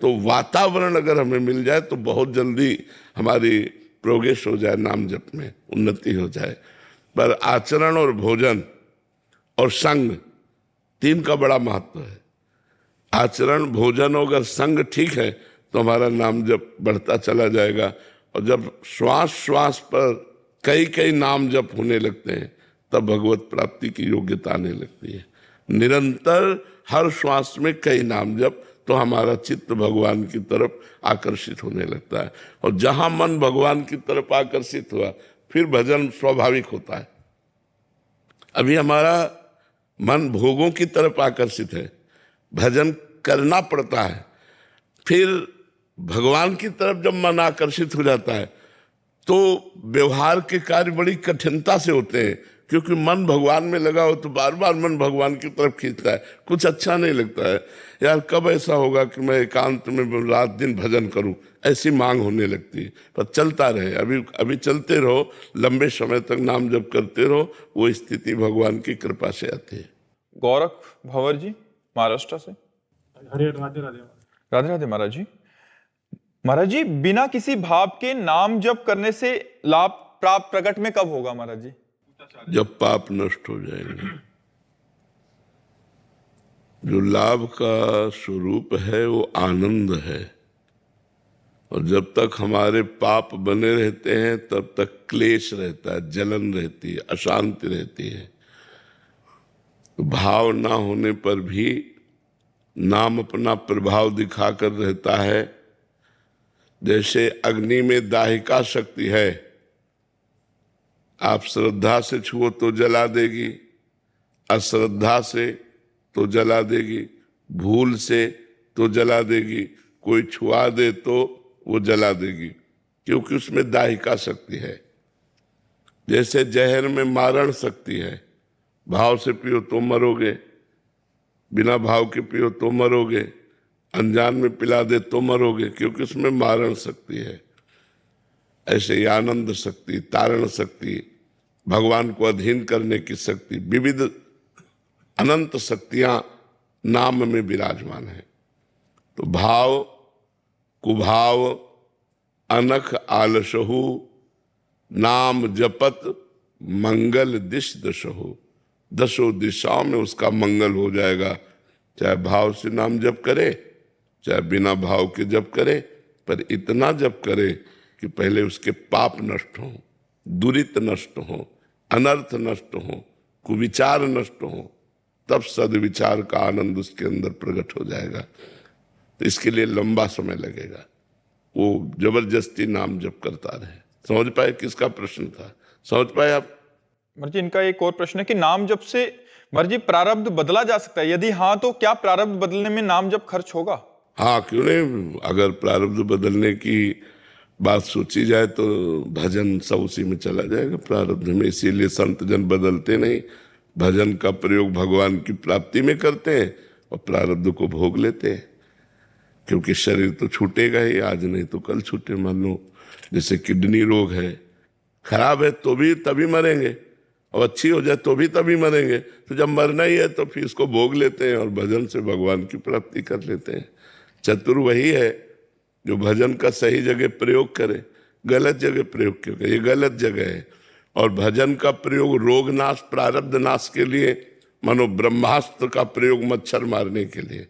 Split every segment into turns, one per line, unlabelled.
तो वातावरण अगर हमें मिल जाए तो बहुत जल्दी हमारी प्रोग्रेस हो जाए, नाम जप में उन्नति हो जाए। पर आचरण और भोजन और संग, तीन का बड़ा महत्व है। आचरण, भोजन और अगर संग ठीक है तो हमारा नाम जप बढ़ता चला जाएगा। और जब श्वास श्वास पर कई कई नाम जप होने लगते हैं तब भगवत प्राप्ति की योग्यता आने लगती है। निरंतर हर श्वास में कई नाम जप, तो हमारा चित्त भगवान की तरफ आकर्षित होने लगता है। और जहां मन भगवान की तरफ आकर्षित हुआ फिर भजन स्वाभाविक होता है। अभी हमारा मन भोगों की तरफ आकर्षित है, भजन करना पड़ता है। फिर भगवान की तरफ जब मन आकर्षित हो जाता है तो व्यवहार के कार्य बड़ी कठिनता से होते हैं, क्योंकि मन भगवान में लगा हो तो बार बार मन भगवान की तरफ खींचता है, कुछ अच्छा नहीं लगता है। यार कब ऐसा होगा कि मैं एकांत में रात दिन भजन करूं, ऐसी मांग होने लगती है। पर चलता रहे, अभी चलते रहो, लंबे समय तक नाम जप करते रहो, वो स्थिति भगवान की कृपा से आती है।
गौरख भंवर जी महाराष्ट्र से।
हरे राधे राधे।
राधे राधे महाराज जी। महाराज जी, बिना किसी भाव के नाम जप करने से लाभ प्राप्त प्रकट में कब होगा महाराज जी?
जब पाप नष्ट हो जाएंगे। जो लाभ का स्वरूप है वो आनंद है, और जब तक हमारे पाप बने रहते हैं तब तक क्लेश रहता है, जलन रहती है, अशांति रहती है। भाव ना होने पर भी नाम अपना प्रभाव दिखाकर रहता है। जैसे अग्नि में दाहिका शक्ति है, आप श्रद्धा से छुओ तो जला देगी, अश्रद्धा से तो जला देगी, भूल से तो जला देगी, कोई छुआ दे तो वो जला देगी, क्योंकि उसमें दाहिका शक्ति है। जैसे जहर में मारण शक्ति है, भाव से पियो तो मरोगे, बिना भाव के पियो तो मरोगे, अनजान में पिला दे तो मरोगे, क्योंकि उसमें मारण शक्ति है। ऐसे ही आनंद शक्ति, तारण शक्ति, भगवान को अधीन करने की शक्ति, विविध अनंत शक्तियां नाम में विराजमान है। तो भाव, कुभाव, अनख आलसहु, नाम जपत मंगल दिश दशहु। दसों दिशाओं में उसका मंगल हो जाएगा। चाहे भाव से नाम जप करे, चाहे बिना भाव के जप करे, पर इतना जप करे कि पहले उसके पाप नष्ट हों, दुरित नष्ट हों, अनर्थ नष्ट हों, कुविचार नष्ट हों, तब सद्विचार का आनंद उसके अंदर प्रकट हो जाएगा। तो इसके लिए लंबा समय लगेगा। वो जबरदस्ती नाम जप करता रहे। समझ पाए किसका प्रश्न था? समझ पाए आप?
महाराज जी, इनका एक और प्रश्न है कि नाम जप से महाराज जी प्रारब्ध बदला जा सकता है? यदि हाँ तो क्या प्रारब्ध बदलने में नाम जप खर्च होगा?
हाँ, क्यों नहीं। अगर प्रारब्ध बदलने की बात सोची जाए तो भजन सब उसी में चला जाएगा, प्रारब्ध में। इसीलिए संत जन बदलते नहीं, भजन का प्रयोग भगवान की प्राप्ति में करते हैं और प्रारब्ध को भोग लेते हैं। क्योंकि शरीर तो छूटेगा ही, आज नहीं तो कल छूटे। मान लो जैसे किडनी रोग है, खराब है तो भी तभी मरेंगे, और अच्छी हो जाए तो भी तभी मरेंगे। तो जब मरना ही है तो फिर इसको भोग लेते हैं और भजन से भगवान की प्राप्ति कर लेते हैं। चतुर वही है जो भजन का सही जगह प्रयोग करे, गलत जगह प्रयोग क्यों करे? ये गलत जगह है। और भजन का प्रयोग रोग नाश, प्रारब्ध नाश के लिए, मानो ब्रह्मास्त्र का प्रयोग मच्छर मारने के लिए,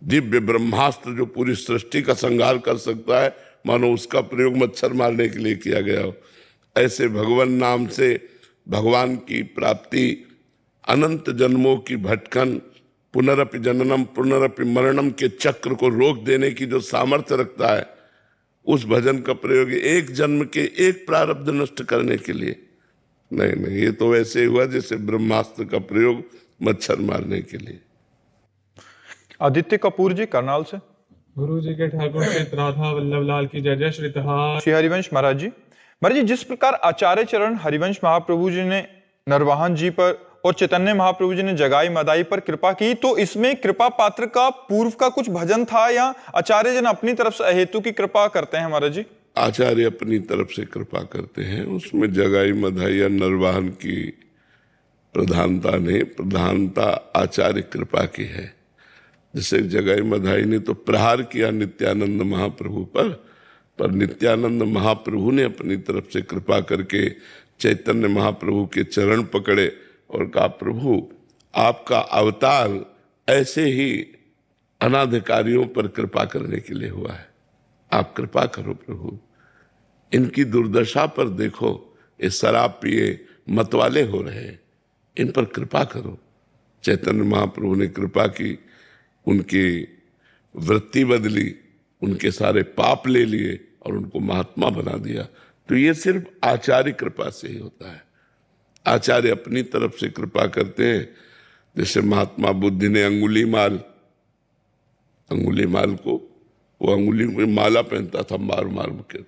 दिव्य ब्रह्मास्त्र जो पूरी सृष्टि का संहार कर सकता है, मानो उसका प्रयोग मच्छर मारने के लिए किया गया हो। ऐसे भगवान नाम से भगवान की प्राप्ति, अनंत जन्मों की भटकन, पुनरपि जननम पुनरपि मरणम के चक्र को रोक देने की जो सामर्थ्य रखता है, उस भजन का प्रयोग एक जन्म के एक प्रारब्ध नष्ट करने के लिए नहीं, ये तो वैसे हुआ जैसे ब्रह्मास्त्र का प्रयोग मच्छर मारने के लिए।
आदित्य कपूर जी करनाल से।
गुरु जी के ठाकुर श्री राधा वल्लभ लाल की जय जय। श्री
श्री हरिवंश महाराज जी। महाराज जी, जिस प्रकार आचार्य चरण हरिवंश महाप्रभु जी ने नरवाहन जी पर और चैतन्य महाप्रभु जी ने जगाई मदाई पर कृपा की, तो इसमें कृपा पात्र का पूर्व का कुछ भजन था या आचार्य जन अपनी तरफ से अहेतु की कृपा करते हैं महाराज जी?
आचार्य अपनी तरफ से कृपा करते हैं। उसमें जगाई मदाई या नरवाहन की प्रधानता नहीं, प्रधानता आचार्य कृपा की है। जैसे जगाई मधाई ने तो प्रहार किया नित्यानंद महाप्रभु पर नित्यानंद महाप्रभु ने अपनी तरफ से कृपा करके चैतन्य महाप्रभु के चरण पकड़े और कहा, प्रभु आपका अवतार ऐसे ही अनाधिकारियों पर कृपा करने के लिए हुआ है, आप कृपा करो प्रभु, इनकी दुर्दशा पर देखो, ये शराब पिए मतवाले हो रहे हैं, इन पर कृपा करो। चैतन्य महाप्रभु ने कृपा की, उनकी वृत्ति बदली, उनके सारे पाप ले लिए और उनको महात्मा बना दिया। तो ये सिर्फ आचार्य कृपा से ही होता है। आचार्य अपनी तरफ से कृपा करते हैं। जैसे महात्मा बुद्ध ने अंगुली माल को, वो अंगुली में माला पहनता था मार मार के,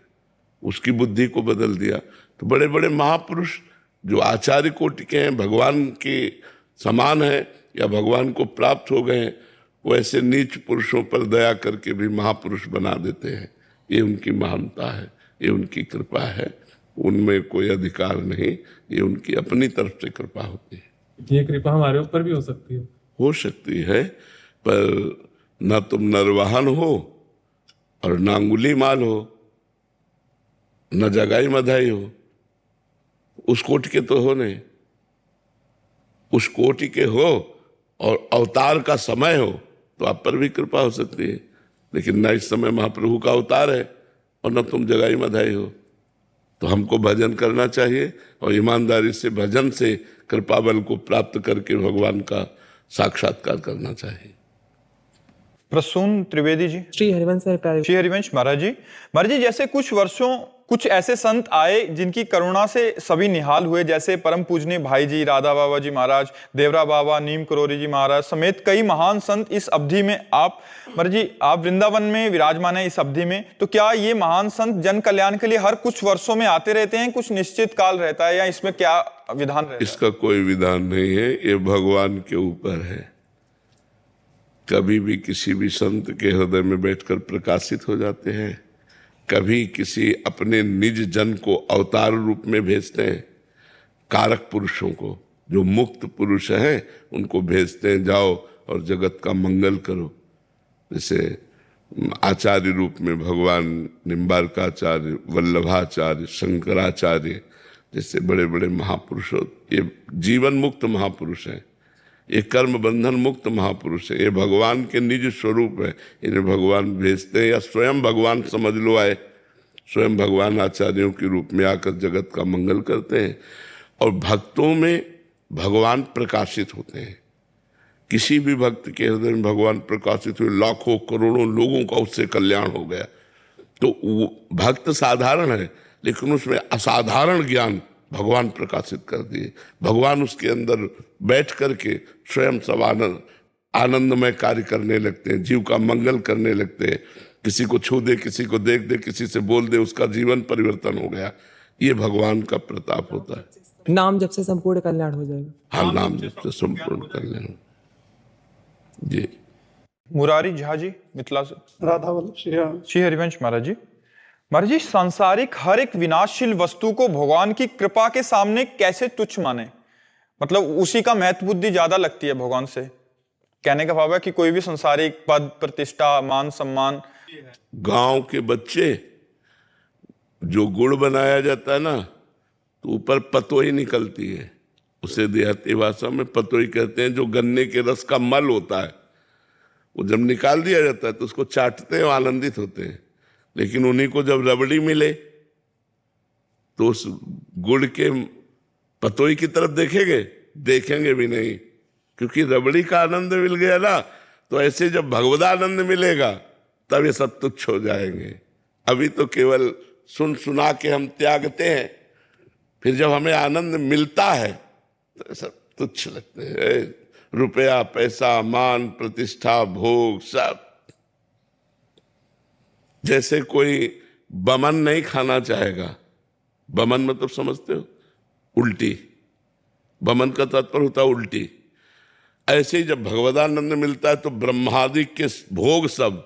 उसकी बुद्धि को बदल दिया। तो बड़े बड़े महापुरुष जो आचार्य कोटि के हैं, भगवान के समान है या भगवान को प्राप्त हो गए हैं, वो ऐसे नीच पुरुषों पर दया करके भी महापुरुष बना देते हैं। ये उनकी महानता है, ये उनकी कृपा है, उनमें कोई अधिकार नहीं, ये उनकी अपनी तरफ से कृपा होती है।
ये कृपा हमारे ऊपर भी हो सकती है?
हो सकती है, पर न तुम नरवाहन हो और न अंगुली माल हो, न जगाई मधाई हो, उस कोटि के तो हो नहीं। उस कोटि के हो और अवतार का समय हो तो आप पर भी कृपा हो सकती है, लेकिन न इस समय महाप्रभु का अवतार है और न तुम जगाई मधाई हो। तो हमको भजन करना चाहिए और ईमानदारी से भजन से कृपा बल को प्राप्त करके भगवान का साक्षात्कार करना चाहिए।
प्रसून त्रिवेदी जी।
श्री
हरिवंश महाराज जी, जैसे कुछ ऐसे संत आए जिनकी करुणा से सभी निहाल हुए, जैसे परम पूजनीय भाई जी राधा बाबा जी महाराज, देवरा बाबा, नीम करोरी जी महाराज समेत कई महान संत इस अवधि में आप वृंदावन में विराजमान है। इस अवधि में तो क्या ये महान संत जन कल्याण के लिए हर कुछ वर्षों में आते रहते हैं, कुछ निश्चित काल रहता है, या इसमें क्या विधान रहता है?
इसका कोई विधान नहीं है, ये भगवान के ऊपर है। कभी भी किसी भी संत के हृदय में बैठकर प्रकाशित हो जाते हैं, कभी किसी अपने निज जन को अवतार रूप में भेजते हैं, कारक पुरुषों को, जो मुक्त पुरुष हैं उनको भेजते हैं, जाओ और जगत का मंगल करो। जैसे आचार्य रूप में भगवान निम्बारकाचार्य, वल्लभाचार्य, शंकराचार्य जैसे बड़े बड़े महापुरुष, ये जीवन मुक्त महापुरुष हैं, ये कर्म बंधन मुक्त महापुरुष है, ये भगवान के निज स्वरूप है। इन्हें भगवान भेजते हैं या स्वयं भगवान समझ लो आए, स्वयं भगवान आचार्यों के रूप में आकर जगत का मंगल करते हैं। और भक्तों में भगवान प्रकाशित होते हैं। किसी भी भक्त के हृदय में भगवान प्रकाशित हुए, लाखों करोड़ों लोगों का उससे कल्याण हो गया। तो भक्त साधारण है, लेकिन उसमें असाधारण ज्ञान भगवान प्रकाशित कर दिए। भगवान उसके अंदर बैठ करके स्वयं सब आनंदमय कार्य करने लगते हैं, जीव का मंगल करने लगते हैं। किसी को छू दे, किसी को देख दे, किसी से बोल दे, उसका जीवन परिवर्तन हो गया। ये भगवान का प्रताप होता है।
नाम जब से संपूर्ण कल्याण हो जाएगा।
हाँ, नाम जब से संपूर्ण कल्याण जी।
मुरारी झा जी मिथिला से।
राधा वल्लभ
श्री हरिवंश महाराज जी, सांसारिक हर एक विनाशशील वस्तु को भगवान की कृपा के सामने कैसे तुच्छ माने? मतलब उसी का महत्व बुद्धि ज्यादा लगती है भगवान से। कहने का भाव है कि कोई भी संसारिक पद, प्रतिष्ठा, मान सम्मान।
गांव के बच्चे जो गुड़ बनाया जाता है ना, तो ऊपर पतोई निकलती है, उसे देहाती भाषा में पतोई कहते हैं। जो गन्ने के रस का मल होता है, वो जब निकाल दिया जाता है तो उसको चाटते हैं, आनंदित होते हैं। लेकिन उन्हीं को जब रबड़ी मिले तो उस गुड़ के पतोई की तरफ देखेंगे भी नहीं, क्योंकि रबड़ी का आनंद मिल गया ना। तो ऐसे जब भगवदानंद मिलेगा तब ये सब तुच्छ हो जाएंगे। अभी तो केवल सुना के हम त्यागते हैं, फिर जब हमें आनंद मिलता है तो सब तुच्छ लगते हैं। रुपया, पैसा, मान, प्रतिष्ठा, भोग सब। जैसे कोई बमन नहीं खाना चाहेगा, बमन मतलब समझते हो, उल्टी, बमन का तात्पर्य होता है उल्टी। ऐसे ही जब भगवदानंद मिलता है तो ब्रह्मादि के भोग सब,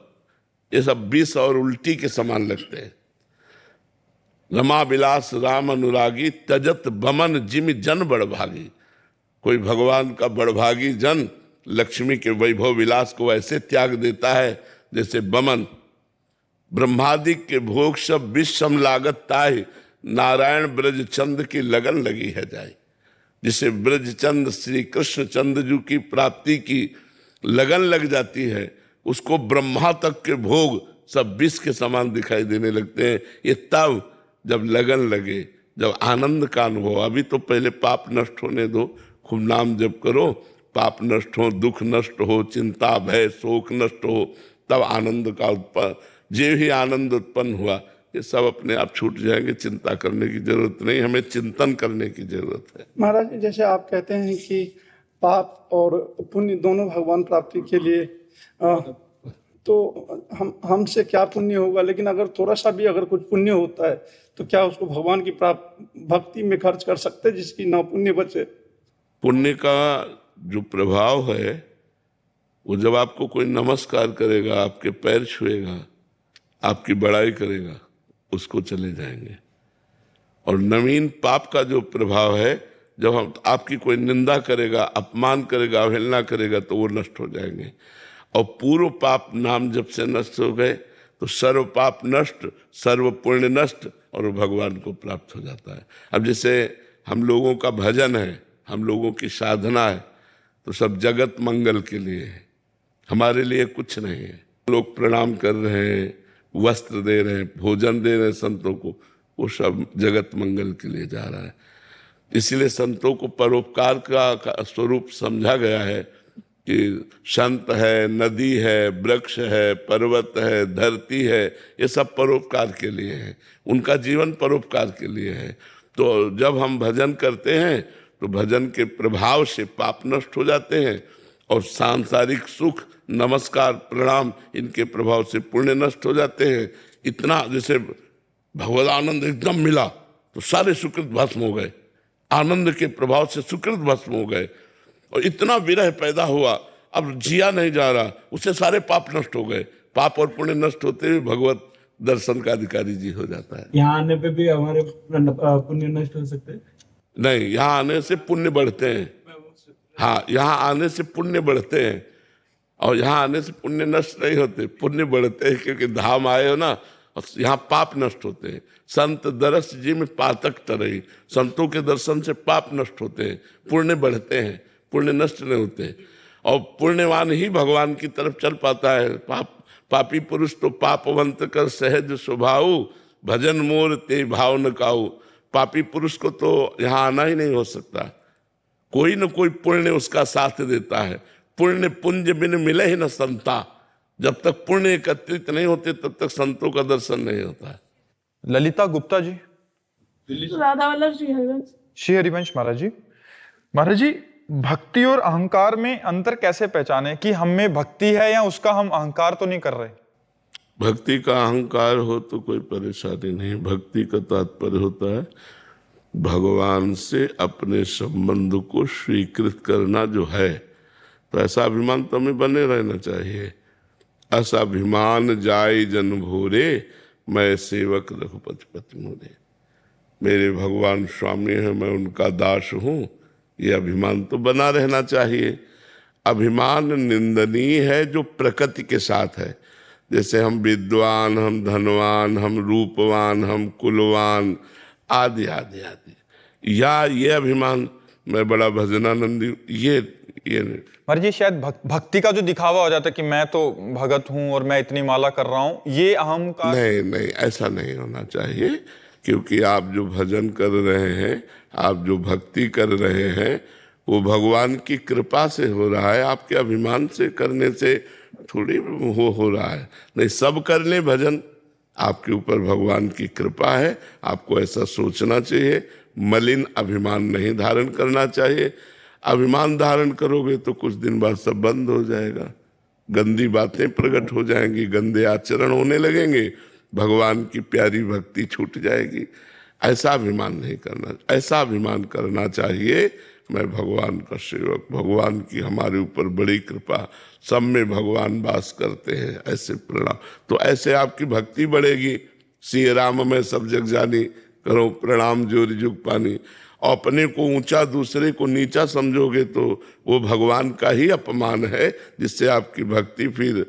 ये सब विष और उल्टी के समान लगते हैं। रमा विलास राम अनुरागी, तजत बमन जिम जन बड़भागी। कोई भगवान का बड़भागी जन लक्ष्मी के वैभव विलास को ऐसे त्याग देता है जैसे बमन ब्रह्मादिक के भोग सब विषम लागत ताहि, नारायण ब्रज चंद की लगन लगी है जाए। जिसे ब्रज चंद श्री कृष्ण चंद्र की प्राप्ति की लगन लग जाती है, उसको ब्रह्मा तक के भोग सब विष के समान दिखाई देने लगते हैं। ये तब जब लगन लगे, जब आनंद का अनुभव। अभी तो पहले पाप नष्ट होने दो, खूब नाम जप करो, पाप नष्ट हो, दुख नष्ट हो, चिंता भय शोक नष्ट हो, तब आनंद का उत्पन्न, जे भी आनंद उत्पन्न हुआ ये सब अपने आप छूट जाएंगे। चिंता करने की जरूरत नहीं, हमें चिंतन करने की जरूरत है।
महाराज जैसे आप कहते हैं कि पाप और पुण्य दोनों भगवान प्राप्ति के लिए, तो हमसे क्या पुण्य होगा, लेकिन अगर थोड़ा सा भी अगर कुछ पुण्य होता है तो क्या उसको भगवान की भक्ति में खर्च कर सकते हैं जिसकी ना पुण्य बचे?
पुण्य का जो प्रभाव है वो जब आपको कोई नमस्कार करेगा, आपके पैर छुएगा, आपकी बड़ाई करेगा, उसको चले जाएंगे। और नवीन पाप का जो प्रभाव है, जब हम आपकी कोई निंदा करेगा, अपमान करेगा, अवहेलना करेगा, तो वो नष्ट हो जाएंगे। और पूर्व पाप नाम जब से नष्ट हो गए तो सर्व पाप नष्ट, सर्व पुण्य नष्ट, और वो भगवान को प्राप्त हो जाता है। अब जैसे हम लोगों का भजन है, हम लोगों की साधना है, तो सब जगत मंगल के लिए है, हमारे लिए कुछ नहीं है। लोग प्रणाम कर रहे हैं, वस्त्र दे रहे हैं, भोजन दे रहे हैं संतों को, वो सब जगत मंगल के लिए जा रहा है। इसीलिए संतों को परोपकार का स्वरूप समझा गया है कि संत है, नदी है, वृक्ष है, पर्वत है, धरती है, ये सब परोपकार के लिए है, उनका जीवन परोपकार के लिए है। तो जब हम भजन करते हैं तो भजन के प्रभाव से पाप नष्ट हो जाते हैं, और सांसारिक सुख, नमस्कार, प्रणाम, इनके प्रभाव से पुण्य नष्ट हो जाते हैं। इतना जैसे भगवद आनंद एकदम मिला तो सारे सुकृत भस्म हो गए, आनंद के प्रभाव से सुकृत भस्म हो गए, और इतना विरह पैदा हुआ, अब जिया नहीं जा रहा, उससे सारे पाप नष्ट हो गए। पाप और पुण्य नष्ट होते हुए भगवत दर्शन का अधिकारी जी हो जाता है।
यहाँ आने पे भी हमारे पुण्य नष्ट हो सकते हैं?
नहीं, यहाँ आने से पुण्य बढ़ते हैं। हाँ, यहाँ आने से पुण्य बढ़ते हैं, और यहाँ आने से पुण्य नष्ट नहीं होते, पुण्य बढ़ते हैं, क्योंकि धाम आए हो ना, और यहाँ पाप नष्ट होते हैं। संत दरस जी में पातक तरई, संतों के दर्शन से पाप नष्ट होते हैं, पुण्य बढ़ते हैं, पुण्य नष्ट नहीं होते। और पुण्यवान ही भगवान की तरफ चल पाता है। पापी पुरुष तो पापवंत कर सहज स्वभाव, भजन मोर ते भाव न काऊ। पापी पुरुष को तो यहाँ आना ही नहीं हो सकता, कोई न कोई पुण्य उसका साथ देता है। पुण्य पुंज बिन मिले ही न संता, जब तक पुण्य एकत्रित नहीं होते तब तक संतों का दर्शन नहीं होता है।
ललिता गुप्ता जी।
राधा वल्लभ श्री हरिवंश।
श्री हरिवंश महाराज जी। महाराज जी, भक्ति और अहंकार में अंतर कैसे पहचाने कि हम में भक्ति है या उसका हम अहंकार तो नहीं कर रहे?
भक्ति का अहंकार हो तो कोई परेशानी नहीं। भक्ति का तात्पर्य होता है भगवान से अपने संबंध को स्वीकृत करना जो है, तो ऐसा अभिमान तो हमें बने रहना चाहिए। ऐसा अभिमान जाय जन भोरे, मैं सेवक रघुपति पति मोरे। मेरे भगवान स्वामी हैं, मैं उनका दास हूँ, ये अभिमान तो बना रहना चाहिए। अभिमान निंदनीय है जो प्रकृति के साथ है, जैसे हम विद्वान, हम धनवान, हम रूपवान, हम कुलवान, आदि आदि आदि। या ये अभिमान मैं बड़ा भजनानंदी, ये नहीं।
महाराज जी, शायद भक्ति का जो दिखावा हो जाता है कि मैं तो भगत हूं और मैं इतनी माला कर रहा हूं, ये अहंकार।
नहीं, ऐसा नहीं होना चाहिए। क्योंकि आप जो भजन कर रहे हैं, आप जो भक्ति कर रहे हैं, वो भगवान की कृपा से हो रहा है, आपके अभिमान से करने से थोड़ी हो रहा है। नहीं, सब कर ले भजन, आपके ऊपर भगवान की कृपा है, आपको ऐसा सोचना चाहिए। मलिन अभिमान नहीं धारण करना चाहिए। अभिमान धारण करोगे तो कुछ दिन बाद सब बंद हो जाएगा, गंदी बातें प्रकट हो जाएंगी, गंदे आचरण होने लगेंगे, भगवान की प्यारी भक्ति छूट जाएगी। ऐसा अभिमान नहीं करना, ऐसा अभिमान करना चाहिए मैं भगवान का सेवक, भगवान की हमारे ऊपर बड़ी कृपा, सब में भगवान वास करते हैं, ऐसे प्रणाम। तो ऐसे आपकी भक्ति बढ़ेगी। श्री राम में सब जग जानी, करो प्रणाम जोरी जुग पानी। और अपने को ऊंचा दूसरे को नीचा समझोगे तो वो भगवान का ही अपमान है, जिससे आपकी भक्ति फिर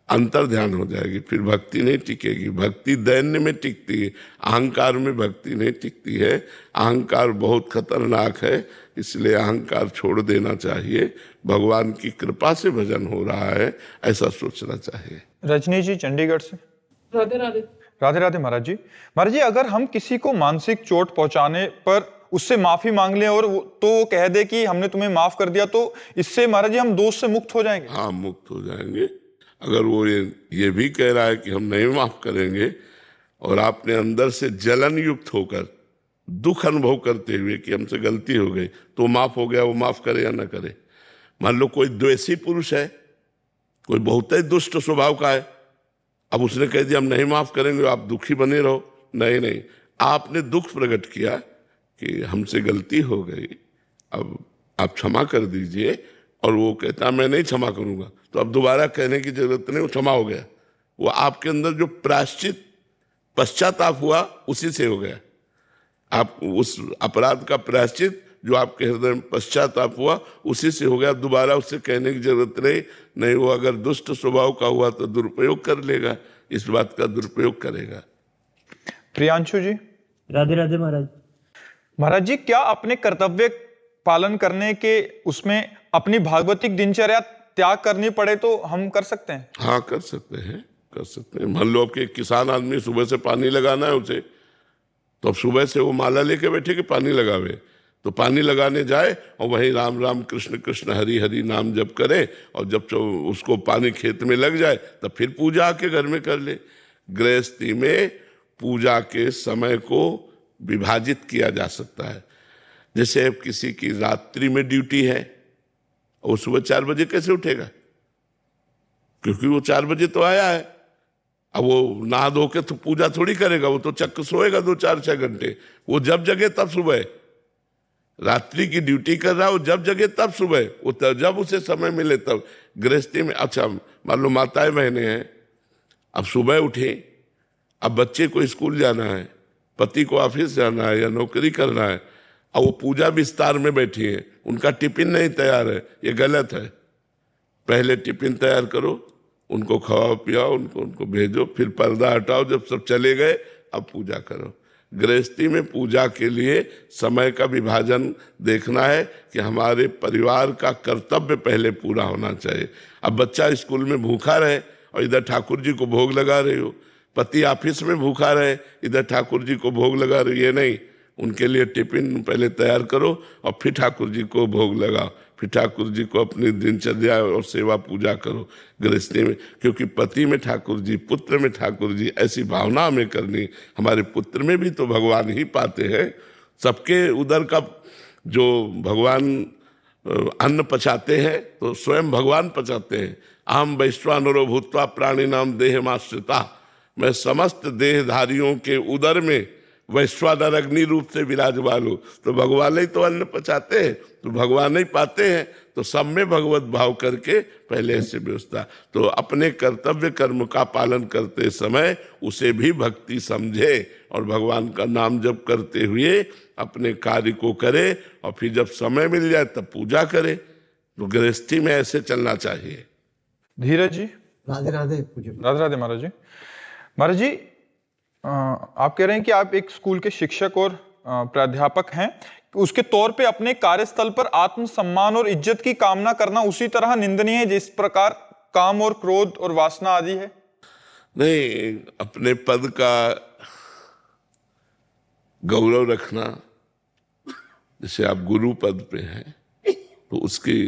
अंतर ध्यान हो जाएगी, फिर भक्ति नहीं टिकेगी। भक्ति दैन्य में टिकती है, अहंकार में भक्ति नहीं टिकती है। अहंकार बहुत खतरनाक है, इसलिए अहंकार छोड़ देना चाहिए। भगवान की कृपा से भजन हो रहा है, ऐसा सोचना चाहिए।
रजनी जी चंडीगढ़ से।
राधे राधे।
राधे राधे महाराज जी। महाराज जी, अगर हम किसी को मानसिक चोट पहुंचाने पर उससे माफी मांग लें और तो वो कह दे कि हमने तुम्हें माफ कर दिया, तो इससे महाराज जी हम दोष से मुक्त हो जाएंगे?
हाँ, मुक्त हो जाएंगे। अगर वो ये भी कह रहा है कि हम नहीं माफ करेंगे, और आपने अंदर से जलन युक्त होकर दुख अनुभव करते हुए कि हमसे गलती हो गई, तो माफ हो गया, वो माफ करे या ना करे। मान लो कोई द्वेषी पुरुष है, कोई बहुत ही दुष्ट स्वभाव का है, अब उसने कह दिया हम नहीं माफ करेंगे, आप दुखी बने रहो। नहीं नहीं, आपने दुख प्रकट किया कि हमसे गलती हो गई, अब आप क्षमा कर दीजिए, और वो कहता मैं नहीं क्षमा करूंगा, तो अब दोबारा कहने की जरूरत नहीं, वो क्षमा हो गया। वो आपके अंदर जो प्रायश्चित पश्चाताप हुआ उसी से हो गया। आप उस अपराध का प्रायश्चित जो आपके हृदय में पश्चाताप हुआ उसी से हो गया, दोबारा उससे कहने की जरूरत नहीं। वो अगर दुष्ट स्वभाव का हुआ तो दुरुपयोग कर लेगा, इस बात का दुरुपयोग करेगा।
प्रियांशु जी।
राधे राधे महाराज।
महाराज जी, क्या अपने कर्तव्य पालन करने के उसमें अपनी भागवतिक दिनचर्या त्याग करनी पड़े तो हम कर सकते हैं?
हाँ, कर सकते हैं, कर सकते हैं। मान लो आपके किसान आदमी सुबह से पानी लगाना है उसे, तो अब सुबह से वो माला लेके बैठे कि पानी लगावे, तो पानी लगाने जाए और वहीं राम राम कृष्ण कृष्ण हरि हरि नाम जप करे, और जब उसको पानी खेत में लग जाए तब फिर पूजा आके घर में कर ले। गृहस्थी में पूजा के समय को विभाजित किया जा सकता है। जैसे अब किसी की रात्रि में ड्यूटी है, वो सुबह 4 बजे कैसे उठेगा? क्योंकि वो 4 बजे तो आया है। अब वो नहा धो के तो पूजा थोड़ी करेगा, वो तो चक्क सोएगा 2-4-6 घंटे। वो जब जगे तब सुबह, रात्रि की ड्यूटी कर रहा है, वो जब जगे तब सुबह, वो जब उसे समय मिले तब। गृहस्थी में अच्छा मान लो माताएं बहनें हैं, अब सुबह उठे, अब बच्चे को स्कूल जाना है, पति को ऑफिस जाना है या नौकरी करना है, अब वो पूजा विस्तार में बैठी है, उनका टिफिन नहीं तैयार है, ये गलत है। पहले टिफिन तैयार करो, उनको खवाओ पियाओ, उनको भेजो, फिर पर्दा हटाओ, जब सब चले गए अब पूजा करो। गृहस्थी में पूजा के लिए समय का विभाजन देखना है कि हमारे परिवार का कर्तव्य पहले पूरा होना चाहिए। अब बच्चा स्कूल में भूखा रहे और इधर ठाकुर जी को भोग लगा रहे हो, पति ऑफिस में भूखा रहे इधर ठाकुर जी को भोग लगा रहे हो, ये नहीं। उनके लिए टिफिन पहले तैयार करो और फिर ठाकुर जी को भोग लगाओ, फिर ठाकुर जी को अपनी दिनचर्या और सेवा पूजा करो गृहस्थी में। क्योंकि पति में ठाकुर जी, पुत्र में ठाकुर जी, ऐसी भावना हमें करनी। हमारे पुत्र में भी तो भगवान ही पाते हैं। सबके उदर का जो भगवान अन्न पचाते हैं तो स्वयं भगवान पचाते हैं। अहम वैश्वानरो भूत्वा प्राणी नाम देहमाश्रिता, मैं समस्त देहधारियों के उदर में वैश्वानर अग्नि रूप से विराजमान हो। तो भगवान ही तो अन्न पचाते हैं, तो भगवान ही पाते हैं। तो सब में भगवत भाव करके पहले ऐसे व्यवस्था। तो अपने कर्तव्य कर्म का पालन करते समय उसे भी भक्ति समझे और भगवान का नाम जप करते हुए अपने कार्य को करे, और फिर जब समय मिल जाए तब पूजा करे। तो गृहस्थी में ऐसे चलना चाहिए।
धीरज जी।
राधे राधे।
राधे राधे महाराज जी। महाराज जी, आप कह रहे हैं कि आप एक स्कूल के शिक्षक और प्राध्यापक हैं, उसके तौर पे अपने कार्यस्थल पर आत्मसम्मान और इज्जत की कामना करना उसी तरह निंदनीय है जिस प्रकार काम और क्रोध और वासना आदि है?
नहीं, अपने पद का गौरव रखना, जैसे आप गुरु पद पे हैं तो उसकी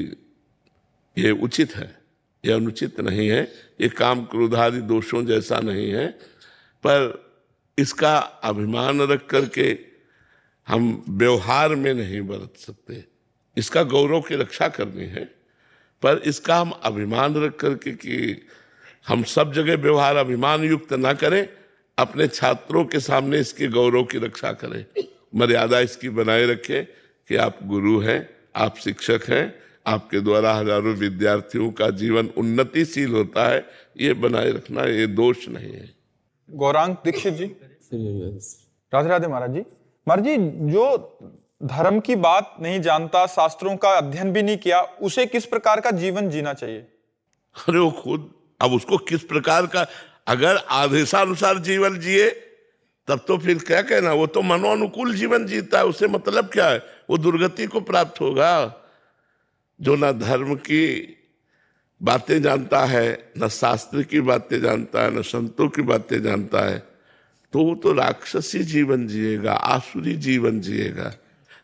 ये उचित है, यह अनुचित नहीं है। ये काम क्रोधादि दोषों जैसा नहीं है, पर इसका अभिमान रख करके हम व्यवहार में नहीं बरत सकते। इसका गौरव की रक्षा करनी है, पर इसका हम अभिमान रख करके कि हम सब जगह व्यवहार अभिमान युक्त ना करें, अपने छात्रों के सामने इसके गौरव की रक्षा करें, मर्यादा इसकी बनाए रखें कि आप गुरु हैं, आप शिक्षक हैं, आपके द्वारा हजारों विद्यार्थियों का जीवन उन्नतिशील होता है, ये बनाए रखना, ये दोष नहीं है।
गौरांग दीक्षित जी। राधे राधे महाराज जी। महाराज जी, जो धर्म की बात नहीं जानता, शास्त्रों का अध्ययन भी नहीं किया, उसे किस प्रकार का जीवन जीना चाहिए?
अरे वो खुद, अब उसको किस प्रकार का, अगर आदेशानुसार जीवन जिए तब तो फिर क्या कहना, वो तो मनोनुकूल जीवन जीता है, उससे मतलब क्या है, वो दुर्गति को प्राप्त होगा। जो ना धर्म की बातें जानता है, न शास्त्र की बातें जानता है, न संतों की बातें जानता है, तो वो तो राक्षसी जीवन जिएगा, आसुरी जीवन जिएगा।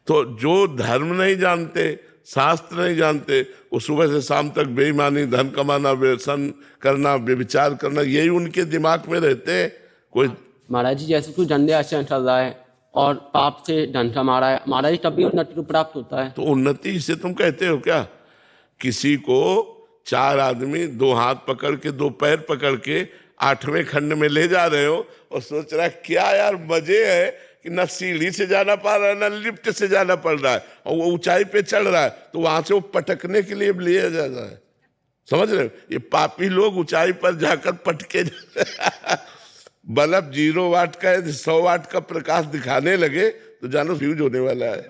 तो जो धर्म नहीं जानते, शास्त्र नहीं जानते, वो सुबह से शाम तक बेईमानी, धन कमाना, व्यसन करना, व्यभिचार करना, यही उनके दिमाग में रहते हैं। कोई
महाराज जी जैसे कोई डंडे आचरण चल रहा है और पाप से डंडा मारा है, महाराज जी तब भी उन्नति को प्राप्त होता है।
तो उन्नति इसे तुम कहते हो क्या? किसी को 4 आदमी 2 हाथ पकड़ के 2 पैर पकड़ के 8वें खंड में ले जा रहे हो और सोच रहा है क्या यार मजे है कि न सीढ़ी से जाना पड़ रहा है, न लिफ्ट से जाना पड़ रहा है, और वो ऊंचाई पे चढ़ रहा है, तो वहां से वो पटकने के लिए लिया जा रहा है। समझ रहे हो? ये पापी लोग ऊंचाई पर जाकर पटके बल्ब 0 वाट का है, 100 वाट का प्रकाश दिखाने लगे तो जानो फ्यूज होने वाला है।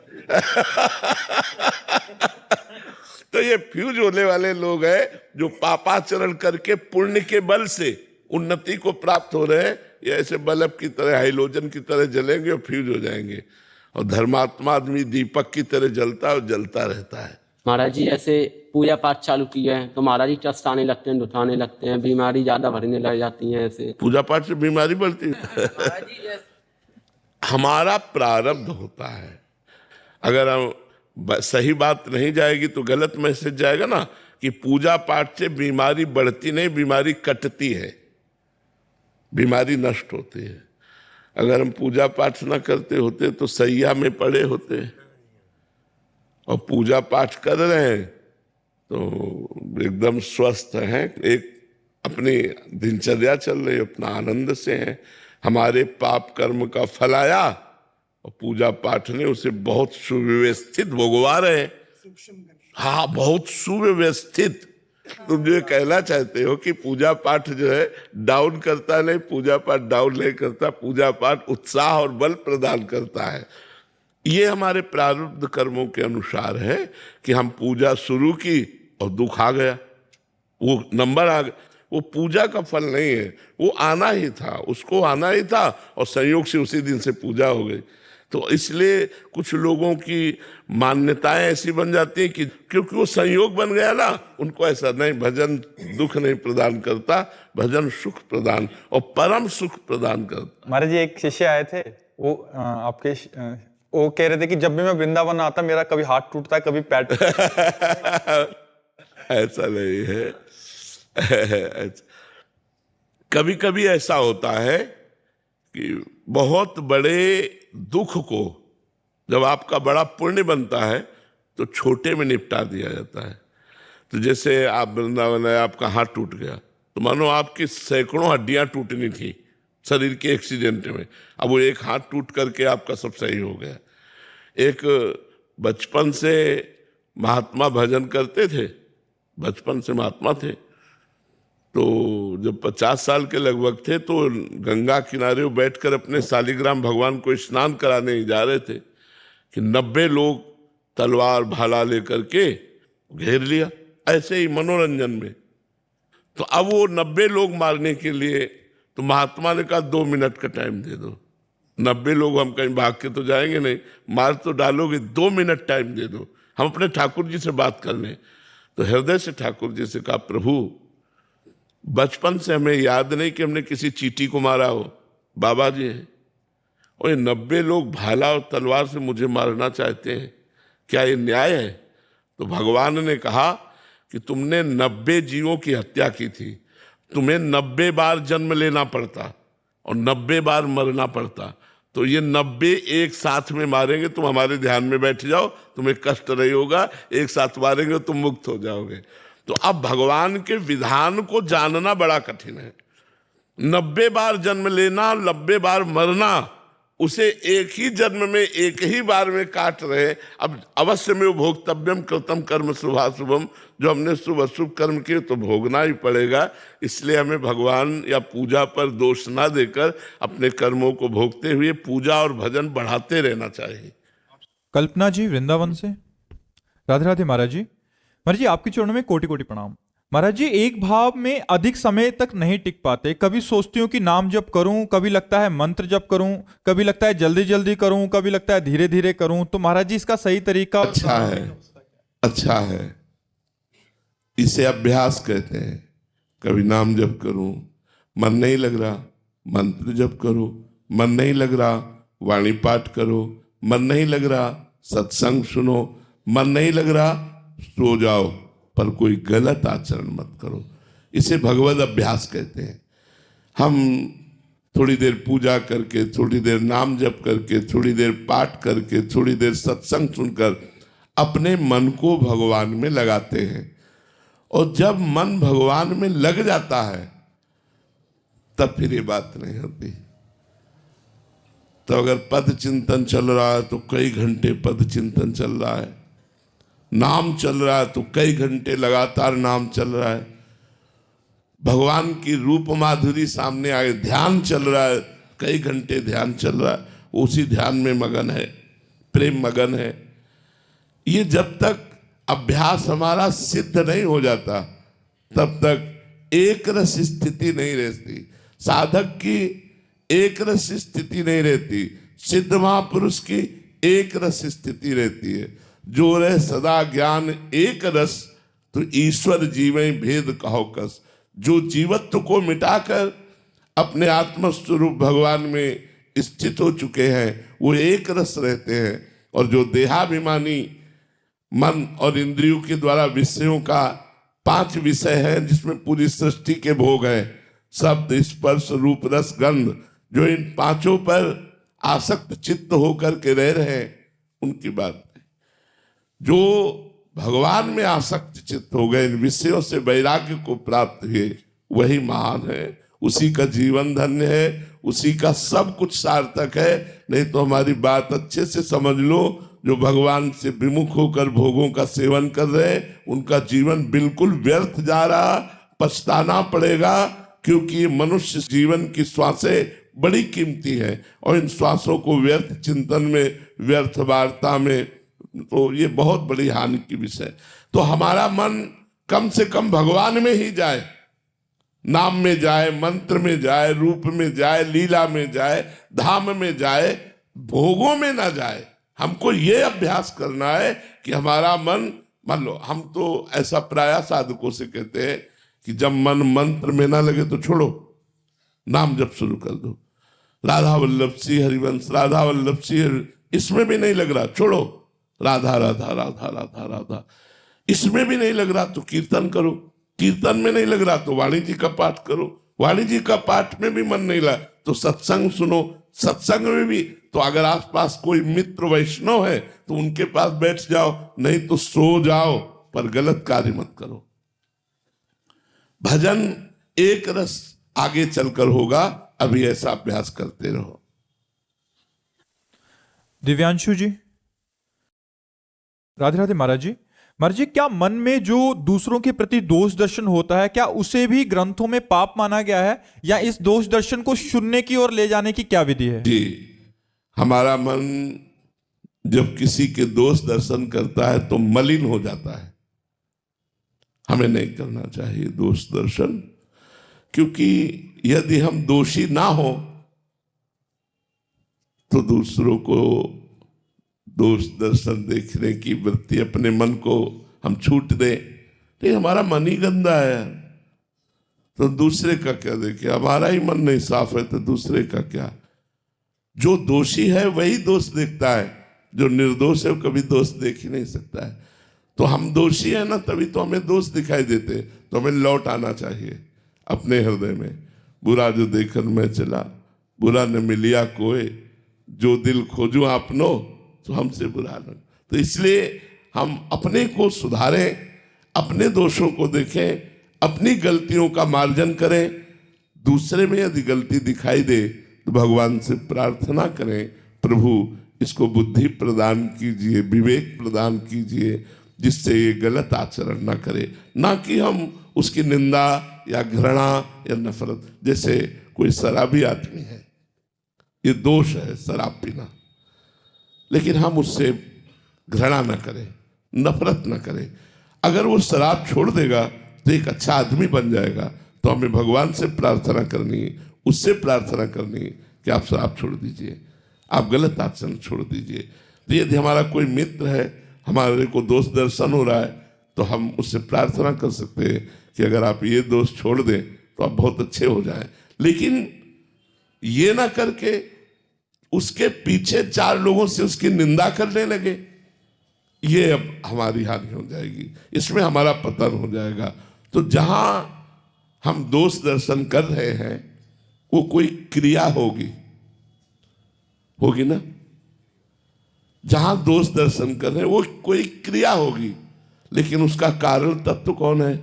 तो ये फ्यूज होने वाले लोग हैं जो पापाचरण करके पुण्य के बल से उन्नति को प्राप्त हो रहे हैं। ये ऐसे बल्ब की तरह, हाइलोजन की तरह जलेंगे और फ्यूज हो जाएंगे। और धर्मात्मा आदमी दीपक की तरह जलता और जलता रहता है।
महाराज जी ऐसे पूजा पाठ चालू किया है तो महाराज जी ट्रस्ट आने लगते हैं, उठाने लगते हैं, बीमारी ज्यादा बढ़ने लग जाती है। ऐसे
पूजा पाठ से बीमारी बढ़ती है। हमारा प्रारब्ध होता है। अगर हम सही बात नहीं जाएगी तो गलत मैसेज जाएगा ना, कि पूजा पाठ से बीमारी बढ़ती नहीं, बीमारी कटती है, बीमारी नष्ट होती है। अगर हम पूजा पाठ ना करते होते तो सैया में पड़े होते, और पूजा पाठ कर रहे हैं तो एकदम स्वस्थ हैं, एक अपनी दिनचर्या चल रही, अपना आनंद से हैं। हमारे पाप कर्म का फल आया और पूजा पाठ ने उसे बहुत सुव्यवस्थित भोगवा रहे हैं। हाँ, बहुत सुव्यवस्थित। तुम जो कहना चाहते हो कि पूजा पाठ जो है डाउन करता, नहीं, पूजा पाठ डाउन नहीं करता, पूजा पाठ उत्साह और बल प्रदान करता है। ये हमारे प्रारब्ध कर्मों के अनुसार है कि हम पूजा शुरू की और दुख आ गया, वो नंबर आ गया। वो पूजा का फल नहीं है, वो आना ही था, उसको आना ही था, और संयोग से उसी दिन से पूजा हो गई। तो इसलिए कुछ लोगों की मान्यताएं ऐसी बन जाती हैं कि क्योंकि वो संयोग बन गया ना, उनको ऐसा नहीं, भजन दुख नहीं प्रदान करता, भजन सुख प्रदान और परम सुख प्रदान करता।
महाराज जी एक शिष्य आए थे, वो आपके वो कह रहे थे कि जब भी मैं वृंदावन आता मेरा कभी हाथ टूटता है, कभी पैर
ऐसा नहीं है। कभी कभी ऐसा होता है कि बहुत बड़े दुख को जब आपका बड़ा पुण्य बनता है तो छोटे में निपटा दिया जाता है। तो जैसे आप वृंदावन आए, आपका हाथ टूट गया, तो मानो आपकी सैकड़ों हड्डियां टूटनी थी शरीर के एक्सीडेंट में, अब वो एक हाथ टूट करके आपका सब सही हो गया। एक बचपन से महात्मा भजन करते थे, बचपन से महात्मा थे, तो जब 50 साल के लगभग थे तो गंगा किनारे वो बैठकर अपने शालिग्राम भगवान को स्नान कराने जा रहे थे कि 90 लोग तलवार भाला लेकर के घेर लिया, ऐसे ही मनोरंजन में। तो अब वो 90 लोग मारने के लिए, तो महात्मा ने कहा 2 मिनट का टाइम दे दो, 90 लोग हम कहीं भाग के तो जाएंगे नहीं, मार तो डालोगे, 2 मिनट टाइम दे दो, हम अपने ठाकुर जी से बात कर लें। तो हृदय से ठाकुर जी से कहा, प्रभु बचपन से हमें याद नहीं कि हमने किसी चींटी को मारा हो, बाबा जी हैं, और ये 90 लोग भाला और तलवार से मुझे मारना चाहते हैं, क्या ये न्याय है? तो भगवान ने कहा कि तुमने 90 जीवों की हत्या की थी, तुम्हें 90 बार जन्म लेना पड़ता और 90 बार मरना पड़ता, तो ये 90 एक साथ में मारेंगे, तुम हमारे ध्यान में बैठ जाओ, तुम्हें कष्ट नहीं होगा, एक साथ मारेंगे तुम मुक्त हो जाओगे। तो अब भगवान के विधान को जानना बड़ा कठिन है। 90 बार जन्म लेना, 90 बार मरना, उसे एक ही जन्म में एक ही बार में काट रहे। अब अवश्य में भोक्तव्यम कृतम कर्म शुभाशुभम, जो हमने शुभ अशुभ कर्म किए तो भोगना ही पड़ेगा। इसलिए हमें भगवान या पूजा पर दोष ना देकर अपने कर्मों को भोगते हुए पूजा और भजन बढ़ाते रहना चाहिए।
कल्पना जी वृंदावन से। राधे राधे महाराज जी। महाराज जी आपके चरणों में कोटि कोटि प्रणाम। महाराज जी एक भाव में अधिक समय तक नहीं टिक पाते, कभी सोचती हूँ कि नाम जप करूं, कभी लगता है मंत्र जप करूं, कभी लगता है जल्दी जल्दी करूं, कभी लगता है धीरे धीरे करूं, तो महाराज जी इसका सही तरीका?
अच्छा है, अच्छा है, इसे अभ्यास कहते हैं। कभी नाम जप करूं, मन नहीं लग रहा, मंत्र जप करो, मन नहीं लग रहा, वाणी पाठ करो, मन नहीं लग रहा, सत्संग सुनो, मन नहीं लग रहा, सो जाओ, पर कोई गलत आचरण मत करो। इसे भगवत अभ्यास कहते हैं। हम थोड़ी देर पूजा करके, थोड़ी देर नाम जप करके, थोड़ी देर पाठ करके, थोड़ी देर सत्संग सुनकर अपने मन को भगवान में लगाते हैं, और जब मन भगवान में लग जाता है तब फिर ये बात नहीं होती। तो अगर पद चिंतन चल रहा है तो कई घंटे पद चिंतन चल रहा है, नाम चल रहा है तो कई घंटे लगातार नाम चल रहा है, भगवान की रूप माधुरी सामने आए, ध्यान चल रहा है, कई घंटे ध्यान चल रहा है, उसी ध्यान में मगन है, प्रेम मगन है। ये जब तक अभ्यास हमारा सिद्ध नहीं हो जाता तब तक एक रस स्थिति नहीं रहती, साधक की एक रस स्थिति नहीं रहती, सिद्ध महापुरुष की एक रस स्थिति रहती है। जो रहे सदा ज्ञान एक रस, तो ईश्वर जीवे भेद कहो कस। जो जीवत्व को मिटाकर अपने आत्मस्वरूप भगवान में स्थित हो चुके हैं वो एक रस रहते हैं, और जो देहाभिमानी मन और इंद्रियों के द्वारा विषयों का 5 विषय है जिसमें पूरी सृष्टि के भोग हैं, शब्द स्पर्श रूप रस गंध, जो इन 5 पर आसक्त चित्त होकर के रह रहे हैं उनकी बात नहीं। जो भगवान में आसक्त चित्त हो गए, इन विषयों से वैराग्य को प्राप्त हुए, वही महान है, उसी का जीवन धन्य है, उसी का सब कुछ सार्थक है। नहीं तो हमारी बात अच्छे से समझ लो, जो भगवान से विमुख होकर भोगों का सेवन कर रहे उनका जीवन बिल्कुल व्यर्थ जा रहा, पछताना पड़ेगा, क्योंकि ये मनुष्य जीवन की श्वासें बड़ी कीमती है, और इन श्वासों को व्यर्थ चिंतन में, व्यर्थ वार्ता में, तो ये बहुत बड़ी हानि की विषय। तो हमारा मन कम से कम भगवान में ही जाए, नाम में जाए, मंत्र में जाए, रूप में जाए, लीला में जाए, धाम में जाए, भोगों में ना जाए। हमको ये अभ्यास करना है कि हमारा मन, मान लो हम तो ऐसा प्राय साधकों से कहते हैं कि जब मन मंत्र में ना लगे तो छोड़ो, नाम जप शुरू कर दो। राधा वल्लभ सिंह हरिवंश, राधा वल्लभ सिंह, इसमें भी नहीं लग रहा, छोड़ो, राधा राधा राधा राधा राधा। इसमें भी नहीं लग रहा तो कीर्तन करो, कीर्तन में नहीं लग रहा तो वाणी जी का पाठ करो, वाणी जी का पाठ में भी मन नहीं लगा तो सत्संग सुनो, सत्संग में भी तो अगर आसपास कोई मित्र वैष्णव है तो उनके पास बैठ जाओ, नहीं तो सो जाओ, पर गलत कार्य मत करो। भजन एक रस आगे चलकर होगा, अभी ऐसा अभ्यास करते रहो।
दिव्यांशु जी। राधे राधे महाराज जी। महाराज जी क्या मन में जो दूसरों के प्रति दोष दर्शन होता है, क्या उसे भी ग्रंथों में पाप माना गया है, या इस दोष दर्शन को शून्य की ओर ले जाने की क्या विधि है?
जी, हमारा मन जब किसी के दोष दर्शन करता है तो मलिन हो जाता है। हमें नहीं करना चाहिए दोष दर्शन, क्योंकि यदि हम दोषी ना हो तो दूसरों को दोष दर्शन देखने की वृत्ति, अपने मन को हम छूट दें, तो हमारा मन ही गंदा है, तो दूसरे का क्या देखे? हमारा ही मन नहीं साफ है तो दूसरे का क्या? जो दोषी है वही दोष देखता है, जो निर्दोष है वो कभी दोष देख ही नहीं सकता है। तो हम दोषी है ना, तभी तो हमें दोष दिखाई देते, तो हमें लौट आना चाहिए अपने हृदय में। बुरा जो देखन में चला, बुरा न मिलिया कोई, जो दिल खोजू आपनो तो हमसे बुरा लग। तो इसलिए हम अपने को सुधारें, अपने दोषों को देखें, अपनी गलतियों का मार्जन करें। दूसरे में यदि गलती दिखाई दे तो भगवान से प्रार्थना करें, प्रभु इसको बुद्धि प्रदान कीजिए, विवेक प्रदान कीजिए, जिससे ये गलत आचरण ना करे, ना कि हम उसकी निंदा या घृणा या नफरत। जैसे कोई शराबी आदमी है, ये दोष है शराब पीना, लेकिन हम उससे घृणा न करे, नफरत न करे। अगर वो शराब छोड़ देगा तो एक अच्छा आदमी बन जाएगा। तो हमें भगवान से प्रार्थना करनी है, उससे प्रार्थना करनी है कि आप शराब छोड़ दीजिए, आप गलत आचरण छोड़ दीजिए। तो यदि हमारा कोई मित्र है, हमारे को दोष दर्शन हो रहा है, तो हम उससे प्रार्थना कर सकते हैं कि अगर आप ये दोष छोड़ दें तो आप बहुत अच्छे हो जाएं। लेकिन ये ना करके उसके पीछे 4 लोगों से उसकी निंदा करने लगे, ये अब हमारी हानि हो जाएगी, इसमें हमारा पतन हो जाएगा। तो जहां हम दोष दर्शन कर रहे हैं वो कोई क्रिया होगी ना। जहां दोष दर्शन कर रहे हैं वो कोई क्रिया होगी, लेकिन उसका कारण तत्व कौन है?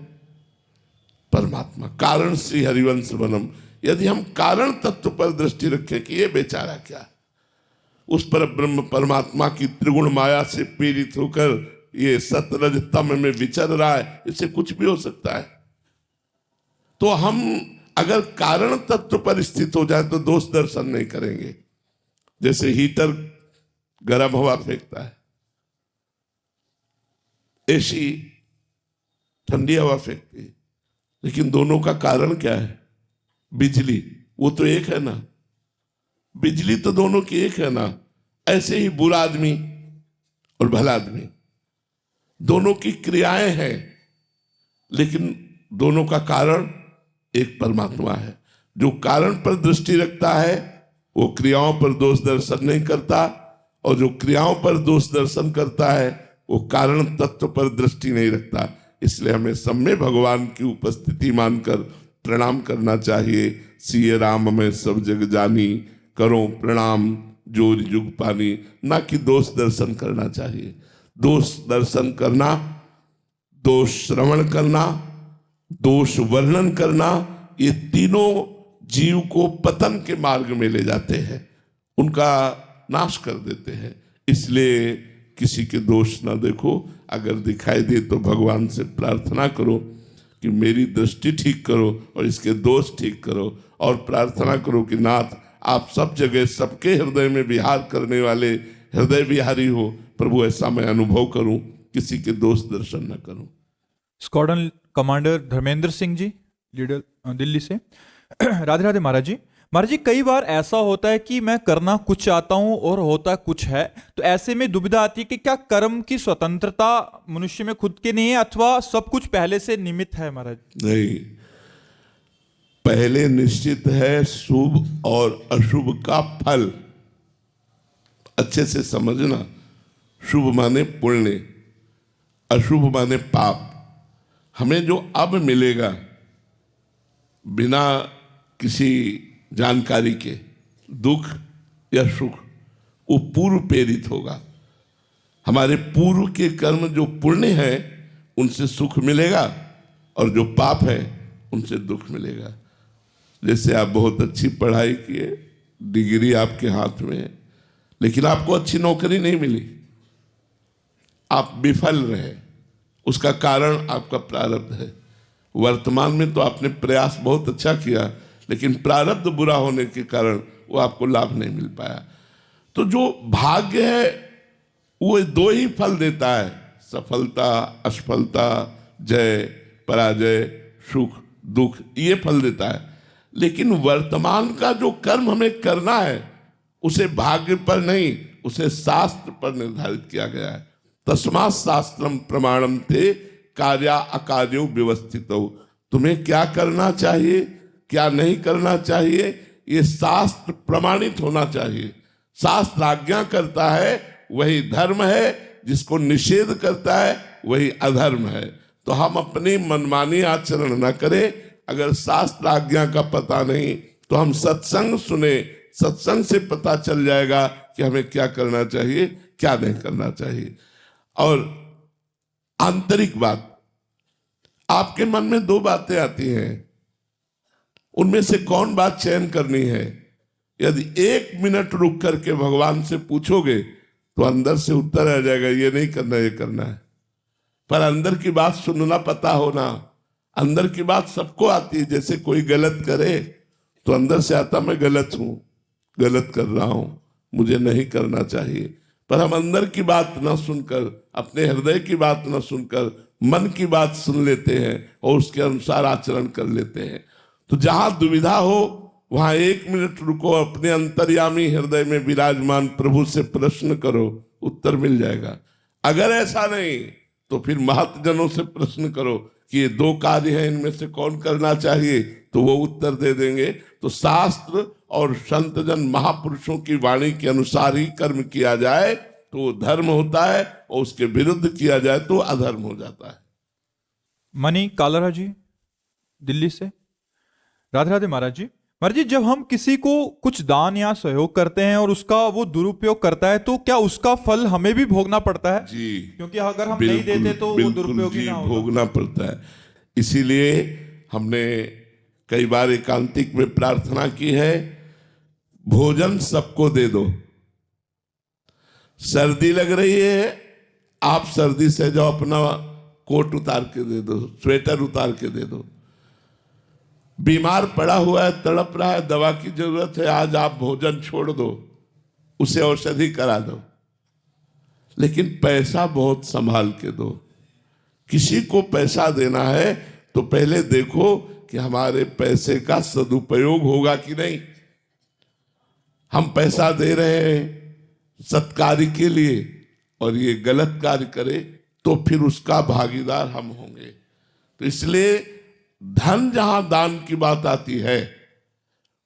परमात्मा। कारण श्री हरिवंश वनम। यदि हम कारण तत्व पर दृष्टि रखें कि ये बेचारा क्या, उस पर ब्रह्म परमात्मा की त्रिगुण माया से पीड़ित होकर ये सतरज तम में विचर रहा है, इससे कुछ भी हो सकता है। तो हम अगर कारण तत्व पर स्थित हो जाए तो दोष दर्शन नहीं करेंगे। जैसे हीटर गर्म हवा फेंकता है, एसी ठंडी हवा फेंकती है, लेकिन दोनों का कारण क्या है? बिजली। वो तो एक है ना, बिजली तो दोनों की एक है ना। ऐसे ही बुरा आदमी और भला आदमी, दोनों की क्रियाएं हैं, लेकिन दोनों का कारण एक परमात्मा है। जो कारण पर दृष्टि रखता है वो क्रियाओं पर दोष दर्शन नहीं करता, और जो क्रियाओं पर दोष दर्शन करता है वो कारण तत्व पर दृष्टि नहीं रखता। इसलिए हमें सब में भगवान की उपस्थिति मानकर प्रणाम करना चाहिए। सिय राम में सब जग जानी, करो प्रणाम जोर जुग पानी। ना कि दोष दर्शन करना चाहिए। दोष दर्शन करना, दोष श्रवण करना, दोष वर्णन करना, ये तीनों जीव को पतन के मार्ग में ले जाते हैं, उनका नाश कर देते हैं। इसलिए किसी के दोष ना देखो, अगर दिखाई दे तो भगवान से प्रार्थना करो कि मेरी दृष्टि ठीक करो और इसके दोष ठीक करो, और प्रार्थना करो कि नाथ आप सब जगह सबके हृदय में विहार करने वाले हृदय विहारी हो। प्रभु ऐसा मैं अनुभव करूं, किसी के दोष दर्शन न करूं।
Squadron commander Dharmendra Singh ji, leader Delhi से। राधे राधे महाराज जी। महाराज जी, कई बार ऐसा होता है कि मैं करना कुछ चाहता हूं और होता कुछ है, तो ऐसे में दुविधा आती है कि क्या कर्म की स्वतंत्रता मनुष्य में खुद के नहीं है, अथवा सब कुछ पहले से निमित्त है? महाराज
नहीं, पहले निश्चित है शुभ और अशुभ का फल। अच्छे से समझना, शुभ माने पुण्य, अशुभ माने पाप। हमें जो अब मिलेगा बिना किसी जानकारी के, दुख या सुख, वो पूर्व प्रेरित होगा। हमारे पूर्व के कर्म जो पुण्य है उनसे सुख मिलेगा, और जो पाप है उनसे दुख मिलेगा। जैसे आप बहुत अच्छी पढ़ाई किए, डिग्री आपके हाथ में है, लेकिन आपको अच्छी नौकरी नहीं मिली, आप विफल रहे, उसका कारण आपका प्रारब्ध है। वर्तमान में तो आपने प्रयास बहुत अच्छा किया, लेकिन प्रारब्ध बुरा होने के कारण वो आपको लाभ नहीं मिल पाया। तो जो भाग्य है वो 2 ही फल देता है, सफलता असफलता, जय पराजय, सुख दुख, ये फल देता है। लेकिन वर्तमान का जो कर्म हमें करना है उसे भाग्य पर नहीं, उसे शास्त्र पर निर्धारित किया गया है। तस्मात् शास्त्रम प्रमाणम ते कार्या अकार्यो व्यवस्थितो। तुम्हें क्या करना चाहिए, क्या नहीं करना चाहिए, ये शास्त्र प्रमाणित होना चाहिए। शास्त्र आज्ञा करता है वही धर्म है, जिसको निषेध करता है वही अधर्म है। तो हम अपनी मनमानी आचरण न करें। अगर शास्त्र आज्ञा का पता नहीं तो हम सत्संग सुने, सत्संग से पता चल जाएगा कि हमें क्या करना चाहिए, क्या नहीं करना चाहिए। और आंतरिक बात, आपके मन में 2 बातें आती हैं, उनमें से कौन बात चयन करनी है? यदि 1 मिनट रुक करके भगवान से पूछोगे तो अंदर से उत्तर आ जाएगा, ये नहीं करना, ये करना है। पर अंदर की बात सुनना पता होना, अंदर की बात सबको आती है। जैसे कोई गलत करे तो अंदर से आता मैं गलत हूं, गलत कर रहा हूं, मुझे नहीं करना चाहिए। पर हम अंदर की बात ना सुनकर, अपने हृदय की बात ना सुनकर मन की बात सुन लेते हैं और उसके अनुसार आचरण कर लेते हैं। तो जहां दुविधा हो वहां 1 मिनट रुको, अपने अंतर्यामी हृदय में विराजमान प्रभु से प्रश्न करो, उत्तर मिल जाएगा। अगर ऐसा नहीं तो फिर महतजनों से प्रश्न करो कि ये 2 कार्य हैं, इनमें से कौन करना चाहिए, तो वो उत्तर दे देंगे। तो शास्त्र और संतजन महापुरुषों की वाणी के अनुसार ही कर्म किया जाए तो वो धर्म होता है, और उसके विरुद्ध किया जाए तो अधर्म हो जाता है।
मनी कालरा जी दिल्ली से। राधे राधे महाराज जी। महाराज जी, जब हम किसी को कुछ दान या सहयोग करते हैं और उसका वो दुरुपयोग करता है तो क्या उसका फल हमें भी भोगना पड़ता है?
जी,
क्योंकि अगर हम नहीं देते तो वो दुरुपयोगी ना होगा।
भोगना पड़ता है। इसीलिए हमने कई बार एकांतिक में प्रार्थना की है, भोजन सबको दे दो। सर्दी लग रही है, आप सर्दी से जाओ, अपना कोट उतार के दे दो, स्वेटर उतार के दे दो। बीमार पड़ा हुआ है, तड़प रहा है, दवा की जरूरत है, आज आप भोजन छोड़ दो, उसे औषधि करा दो। लेकिन पैसा बहुत संभाल के दो। किसी को पैसा देना है तो पहले देखो कि हमारे पैसे का सदुपयोग होगा कि नहीं। हम पैसा दे रहे हैं सत्कार्य के लिए और ये गलत कार्य करे तो फिर उसका भागीदार हम होंगे। तो इसलिए धन जहां दान की बात आती है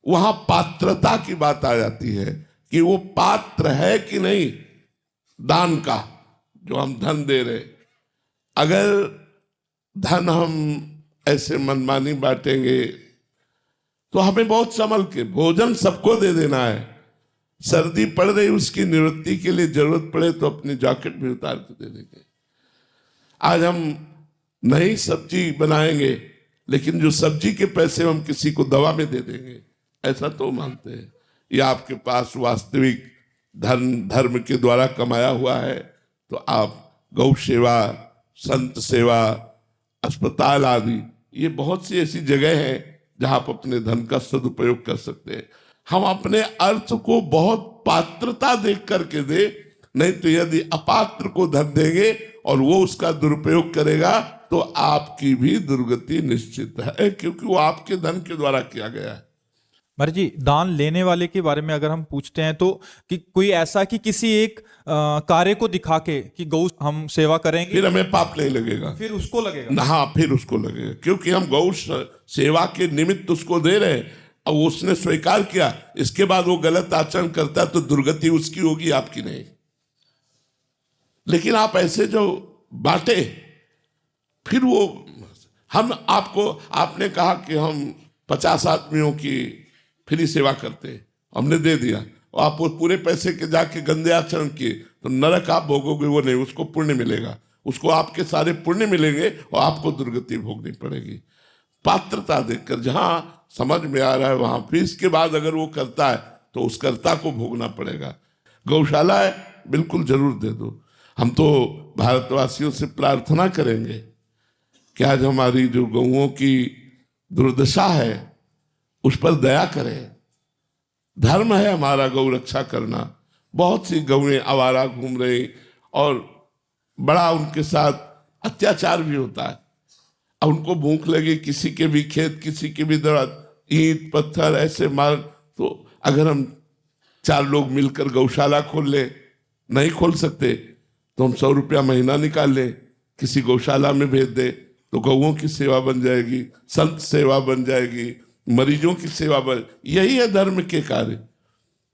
वहां पात्रता की बात आ जाती है कि वो पात्र है कि नहीं दान का, जो हम धन दे रहे। अगर धन हम ऐसे मनमानी बांटेंगे तो हमें बहुत संभल के भोजन सबको दे देना है। सर्दी पड़ रही, उसकी निवृत्ति के लिए जरूरत पड़े तो अपनी जैकेट भी उतार के दे देंगे। आज हम नई सब्जी बनाएंगे लेकिन जो सब्जी के पैसे हम किसी को दवा में दे देंगे, ऐसा तो मानते हैं। या आपके पास वास्तविक धन धर्म के द्वारा कमाया हुआ है तो आप गौ सेवा, संत सेवा, अस्पताल आदि, ये बहुत सी ऐसी जगह हैं जहां आप अपने धन का सदुपयोग कर सकते हैं। हम अपने अर्थ को बहुत पात्रता देख करके दे, नहीं तो यदि अपात्र को धन देंगे और वो उसका दुरुपयोग करेगा तो आपकी भी दुर्गति निश्चित है, क्योंकि वो आपके धन के द्वारा किया गया है।
महाराज जी, दान लेने वाले के बारे में अगर हम पूछते हैं तो कि कोई ऐसा कि किसी एक कार्य को दिखा के कि गौ हम सेवा करेंगे,
फिर हमें पाप नहीं लगेगा,
फिर उसको लगेगा।
हाँ, फिर उसको लगेगा, क्योंकि हम गौ सेवा के निमित्त उसको दे रहे हैं और उसने स्वीकार किया, इसके बाद वो गलत आचरण करता है तो दुर्गति उसकी होगी, आपकी नहीं। लेकिन आप ऐसे जो बांटे, फिर वो हम आपको, आपने कहा कि हम 50 आदमियों की फ्री सेवा करते हैं, हमने दे दिया और आप वो पूरे पैसे के जाके गंदे आचरण किए तो नरक आप भोगोगे, वो नहीं, उसको पुण्य मिलेगा, उसको आपके सारे पुण्य मिलेंगे और आपको दुर्गति भोगनी पड़ेगी। पात्रता देखकर जहां समझ में आ रहा है वहां, फिर इसके बाद अगर वो करता है तो उस कर्ता को भोगना पड़ेगा। गौशाला है, बिल्कुल जरूर दे दो। हम तो भारतवासियों से प्रार्थना करेंगे कि आज हमारी जो गौओं की दुर्दशा है उस पर दया करें। धर्म है हमारा गौ रक्षा करना। बहुत सी गौएं आवारा घूम रही और बड़ा उनके साथ अत्याचार भी होता है। अब उनको भूख लगी, किसी के भी खेत, किसी के भी दरद, ईंट पत्थर ऐसे मार, तो अगर हम 4 लोग मिलकर गौशाला खोल ले, नहीं खोल सकते तो हम 100 रुपया महीना निकाल ले, किसी गौशाला में भेज दे तो गौओं की सेवा बन जाएगी, संत सेवा बन जाएगी, मरीजों की सेवा बन। यही है धर्म के कार्य।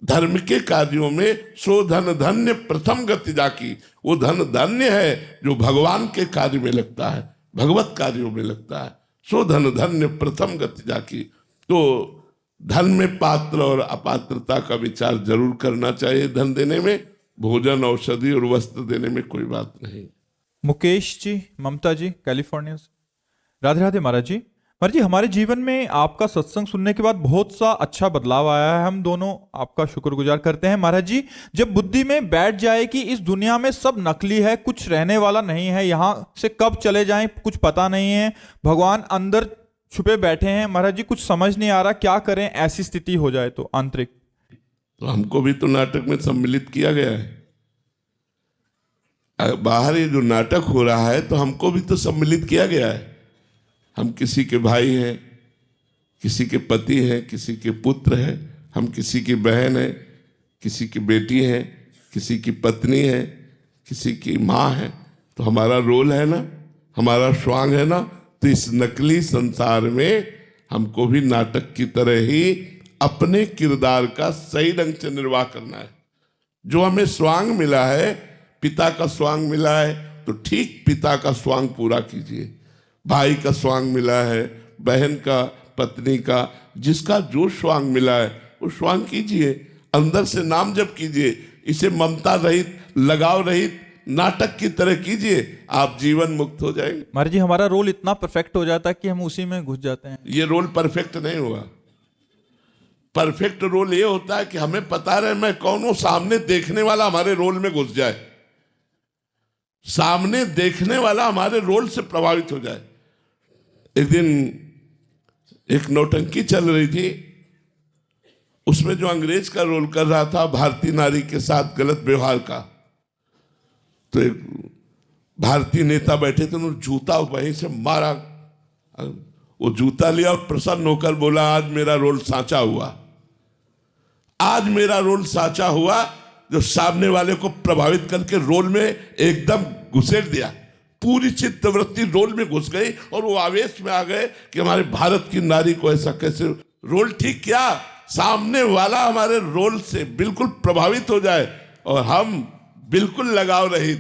धर्म के कार्यों में सो धन धन्य प्रथम गति जाकी, वो धन धन्य है जो भगवान के कार्य में लगता है, भगवत कार्यों में लगता है। सो धन धन्य प्रथम गति जाकी। तो धन में पात्र और अपात्रता का विचार जरूर करना चाहिए। धन देने में, भोजन, औषधि और वस्त्र देने में कोई बात नहीं।
मुकेश जी, ममता जी, कैलिफोर्निया से। राधे राधे महाराज जी। महाराज जी, हमारे जीवन में आपका सत्संग सुनने के बाद बहुत सा अच्छा बदलाव आया है। हम दोनों आपका शुक्रगुजार करते हैं। महाराज जी, जब बुद्धि में बैठ जाए कि इस दुनिया में सब नकली है, कुछ रहने वाला नहीं है, यहाँ से कब चले जाएं कुछ पता नहीं है, भगवान अंदर छुपे बैठे हैं, महाराज जी कुछ समझ नहीं आ रहा, क्या करें ऐसी स्थिति हो जाए तो आंतरिक?
तो हमको भी तो नाटक में सम्मिलित किया गया है। बाहर ये जो नाटक हो रहा है तो हमको भी तो सम्मिलित किया गया है। हम किसी के भाई हैं, किसी के पति हैं, किसी के पुत्र हैं, हम किसी की बहन हैं, किसी की बेटी हैं, किसी की पत्नी है, किसी की माँ है। तो हमारा रोल है ना, हमारा स्वांग है ना। तो इस नकली संसार में हमको भी नाटक की तरह ही अपने किरदार का सही ढंग से निर्वाह करना है। जो हमें स्वांग मिला है, पिता का स्वांग मिला है, तो ठीक पिता का स्वांग पूरा कीजिए। भाई का स्वांग मिला है, बहन का, पत्नी का, जिसका जो स्वांग मिला है वो स्वांग कीजिए, अंदर से नाम जप कीजिए। इसे ममता रहित, लगाव रहित नाटक की तरह कीजिए, आप जीवन मुक्त हो जाएंगे।
महाराज जी, हमारा रोल इतना परफेक्ट हो जाता है कि हम उसी में घुस जाते हैं।
ये रोल परफेक्ट नहीं हुआ। परफेक्ट रोल ये होता है कि हमें पता रहे मैं कौन हूं, सामने देखने वाला हमारे रोल में घुस जाए, सामने देखने वाला हमारे रोल से प्रभावित हो जाए। एक दिन एक नौटंकी चल रही थी, उसमें जो अंग्रेज का रोल कर रहा था भारतीय नारी के साथ गलत व्यवहार का, तो एक भारतीय नेता बैठे थे, उन्होंने जूता वहीं से मारा। वो जूता लिया और प्रसन्न होकर बोला, आज मेरा रोल साचा हुआ, आज मेरा रोल साचा हुआ। जो सामने वाले को प्रभावित करके रोल में एकदम घुसेड़ दिया, पूरी चित्तवृत्ति रोल में घुस गई और वो आवेश में आ गए कि हमारे भारत की नारी को ऐसा कैसे। रोल ठीक क्या, सामने वाला हमारे रोल से बिल्कुल प्रभावित हो जाए और हम बिल्कुल लगाव रहित,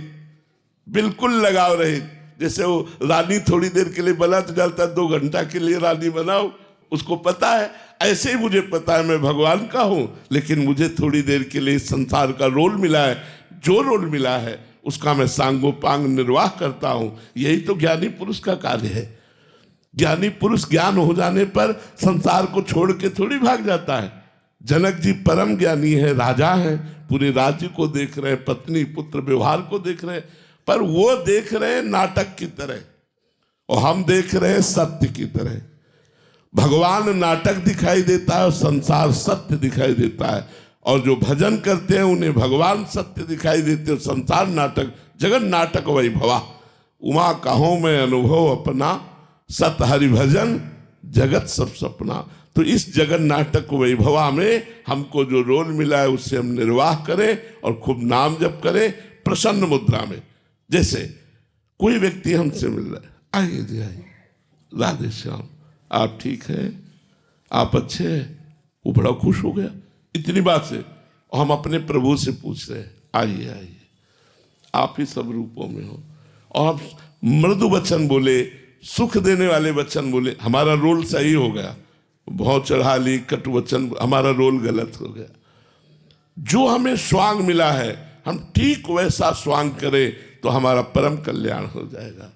बिल्कुल लगाव रहित। जैसे वो रानी थोड़ी देर के लिए बना तो चलता, 2 घंटा के लिए रानी बनाओ, उसको पता है। ऐसे ही मुझे पता है मैं भगवान का हूं, लेकिन मुझे थोड़ी देर के लिए संसार का रोल मिला है। जो रोल मिला है उसका मैं सांगोपांग निर्वाह करता हूं। यही तो ज्ञानी पुरुष का कार्य है। ज्ञानी पुरुष ज्ञान हो जाने पर संसार को छोड़ के थोड़ी भाग जाता है। जनक जी परम ज्ञानी है, राजा हैं, पूरे राज्य को देख रहे हैं, पत्नी पुत्र व्यवहार को देख रहे हैं, पर वो देख रहे हैं नाटक की तरह और हम देख रहे हैं सत्य की तरह। भगवान नाटक दिखाई देता है और संसार सत्य दिखाई देता है, और जो भजन करते हैं उन्हें भगवान सत्य दिखाई देते हैं, संसार नाटक। जगन नाटक वैभवा, उमा कहो मैं अनुभव अपना, सत हरि भजन जगत सब सपना। तो इस जगन नाटक वैभवा में हमको जो रोल मिला है उससे हम निर्वाह करें और खूब नाम जप करें प्रसन्न मुद्रा में। जैसे कोई व्यक्ति हमसे मिल रहा है, आइए जी आइए, राधे श्याम, आप ठीक हैं, आप अच्छे हैं। वो बड़ा खुश हो गया इतनी बात से, और हम अपने प्रभु से पूछ रहे हैं, आइए आइए, आप ही सब रूपों में हो। और हम मृदु वचन बोले, सुख देने वाले वचन बोले, हमारा रोल सही हो गया। बहुत चढ़ा ली, कटु वचन, हमारा रोल गलत हो गया। जो हमें स्वांग मिला है हम ठीक वैसा स्वांग करें तो हमारा परम कल्याण हो जाएगा।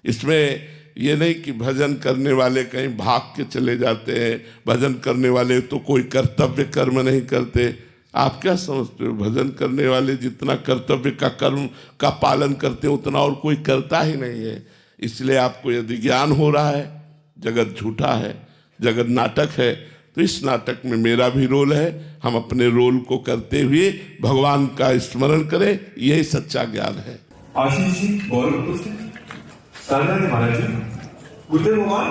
इसमें ये नहीं कि भजन करने वाले कहीं भाग के चले जाते हैं, भजन करने वाले तो कोई कर्तव्य कर्म नहीं करते। आप क्या समझते हो, भजन करने वाले जितना कर्तव्य का कर्म का पालन करते हैं उतना और कोई करता ही नहीं है। इसलिए आपको यदि ज्ञान हो रहा है जगत झूठा है, जगत नाटक है, तो इस नाटक में मेरा भी रोल है। हम अपने रोल को करते हुए भगवान का स्मरण करें, यही सच्चा ज्ञान है।
आशीष जी बहुत महाराज जी, गुरुदेव भगवान,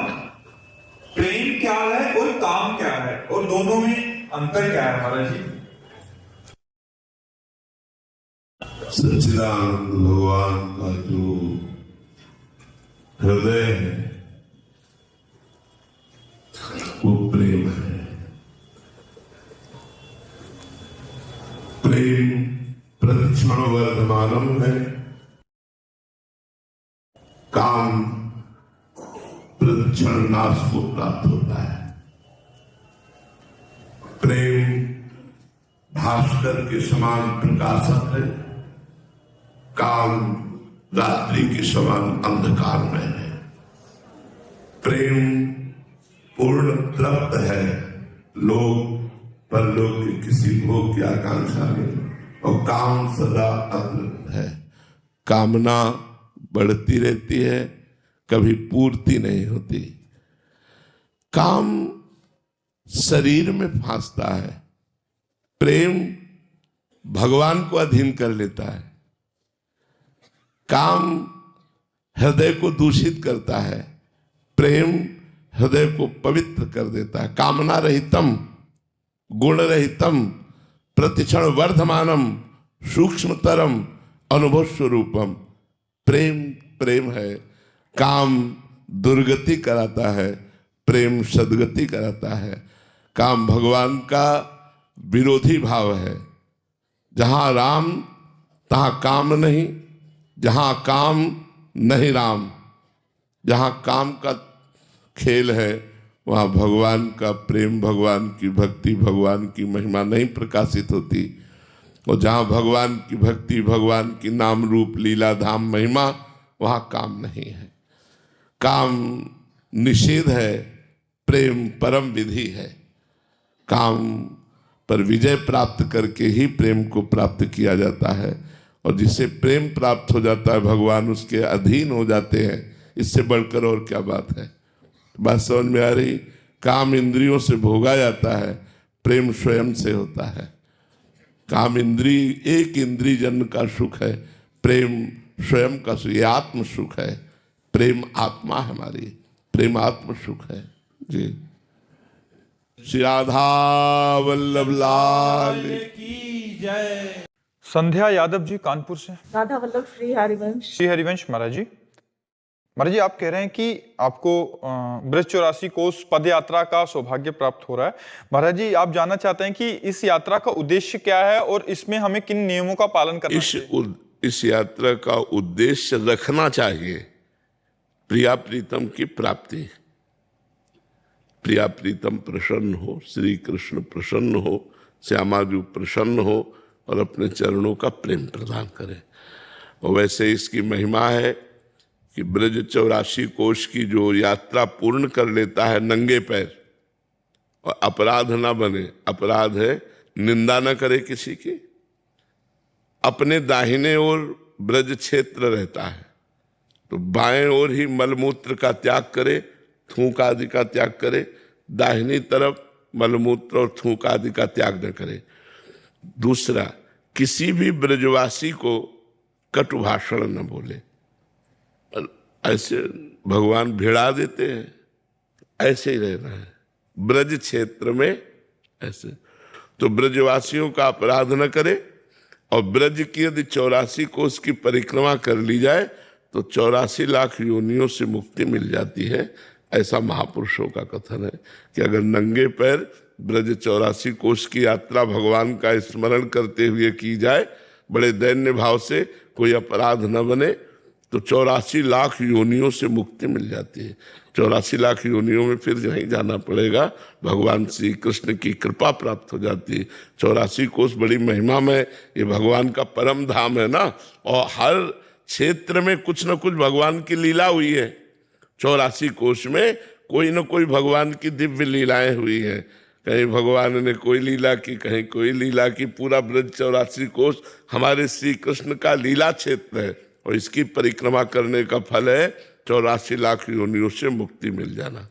प्रेम क्या है और काम क्या है और दोनों में अंतर क्या है महाराज जी?
सच्चिदानंद भगवान का जो हृदय है वो प्रेम है। प्रेम प्रतिक्षण वर्धमानम है, काम प्रतिक्षण नाश को प्राप्त होता है। प्रेम भास्कर के समान प्रकाशक है, काम रात्रि के समान अंधकार में है। प्रेम पूर्ण तृप्त है, लोग परलोक के किसी भोग की आकांक्षा नहीं, और काम सदा अतृप्त है। कामना बढ़ती रहती है, कभी पूर्ति नहीं होती। काम शरीर में फांसता है, प्रेम भगवान को अधीन कर लेता है। काम हृदय को दूषित करता है, प्रेम हृदय को पवित्र कर देता है। कामना रहितम गुण रहितम प्रतिक्षण वर्धमानम सूक्ष्मतरम अनुभव स्वरूपम। प्रेम प्रेम है। काम दुर्गति कराता है, प्रेम सदगति कराता है। काम भगवान का विरोधी भाव है। जहां राम तहां काम नहीं, जहां काम नहीं राम। जहां काम का खेल है वहां भगवान का प्रेम, भगवान की भक्ति, भगवान की महिमा नहीं प्रकाशित होती। और जहां भगवान की भक्ति, भगवान की नाम रूप लीला धाम महिमा, वहां काम नहीं है। काम निषेध है, प्रेम परम विधि है। काम पर विजय प्राप्त करके ही प्रेम को प्राप्त किया जाता है। और जिसे प्रेम प्राप्त हो जाता है, भगवान उसके अधीन हो जाते हैं। इससे बढ़कर और क्या बात है? बात समझ में आ रही? काम इंद्रियों से भोगा जाता है, प्रेम स्वयं से होता है। काम इंद्री, एक इंद्री जन्म का सुख है, प्रेम स्वयं का सुख, ये आत्म सुख है। प्रेम आत्मा हमारी, प्रेम आत्म सुख है जी। श्री राधा वल्लभ लाल
की जय।
संध्या यादव जी कानपुर से।
राधा वल्लभ श्री हरिवंश।
श्री हरिवंश महाराज जी। महाराज जी, आप कह रहे हैं कि आपको ब्रज 84 कोस पद यात्रा का सौभाग्य प्राप्त हो रहा है। महाराज जी, आप जानना चाहते हैं कि इस यात्रा का उद्देश्य क्या है और इसमें हमें किन नियमों का पालन करना चाहिए?
इस यात्रा का उद्देश्य रखना चाहिए प्रिया प्रीतम की प्राप्ति। प्रिया प्रीतम प्रसन्न हो, श्री कृष्ण प्रसन्न हो, श्यामा जी प्रसन्न हो और अपने चरणों का प्रेम प्रदान करें। और वैसे इसकी महिमा है कि ब्रज 84 कोश की जो यात्रा पूर्ण कर लेता है नंगे पैर और अपराध ना बने, अपराध है निंदा न करे किसी की। अपने दाहिने ओर ब्रज क्षेत्र रहता है तो बाएं ओर ही मलमूत्र का त्याग करे, थूक आदि का त्याग करे। दाहिनी तरफ मलमूत्र और थूक आदि का त्याग न करे। दूसरा, किसी भी ब्रजवासी को कटु भाषण न बोले। ऐसे भगवान भिड़ा देते हैं, ऐसे ही रहना है ब्रज क्षेत्र में ऐसे। तो ब्रजवासियों का अपराध न करे। और ब्रज की यदि 84 कोस की परिक्रमा कर ली जाए तो 84 लाख योनियों से मुक्ति मिल जाती है। ऐसा महापुरुषों का कथन है कि अगर नंगे पैर ब्रज 84 कोस की यात्रा भगवान का स्मरण करते हुए की जाए, बड़े दैन्य भाव से, कोई अपराध न बने, तो 84 लाख योनियों से मुक्ति मिल जाती है। 84 लाख योनियों में फिर नहीं जाना पड़ेगा, भगवान श्री कृष्ण की कृपा प्राप्त हो जाती है। 84 कोस बड़ी महिमा में, ये भगवान का परम धाम है ना। और हर क्षेत्र में कुछ न कुछ भगवान की लीला हुई है। 84 कोस में कोई न कोई भगवान की दिव्य लीलाएं हुई हैं। कहीं भगवान ने कोई लीला की, कहीं कोई लीला की। पूरा ब्रज 84 कोस हमारे श्री कृष्ण का लीला क्षेत्र है। और इसकी परिक्रमा करने का फल है 84 लाख योनियों से मुक्ति मिल जाना।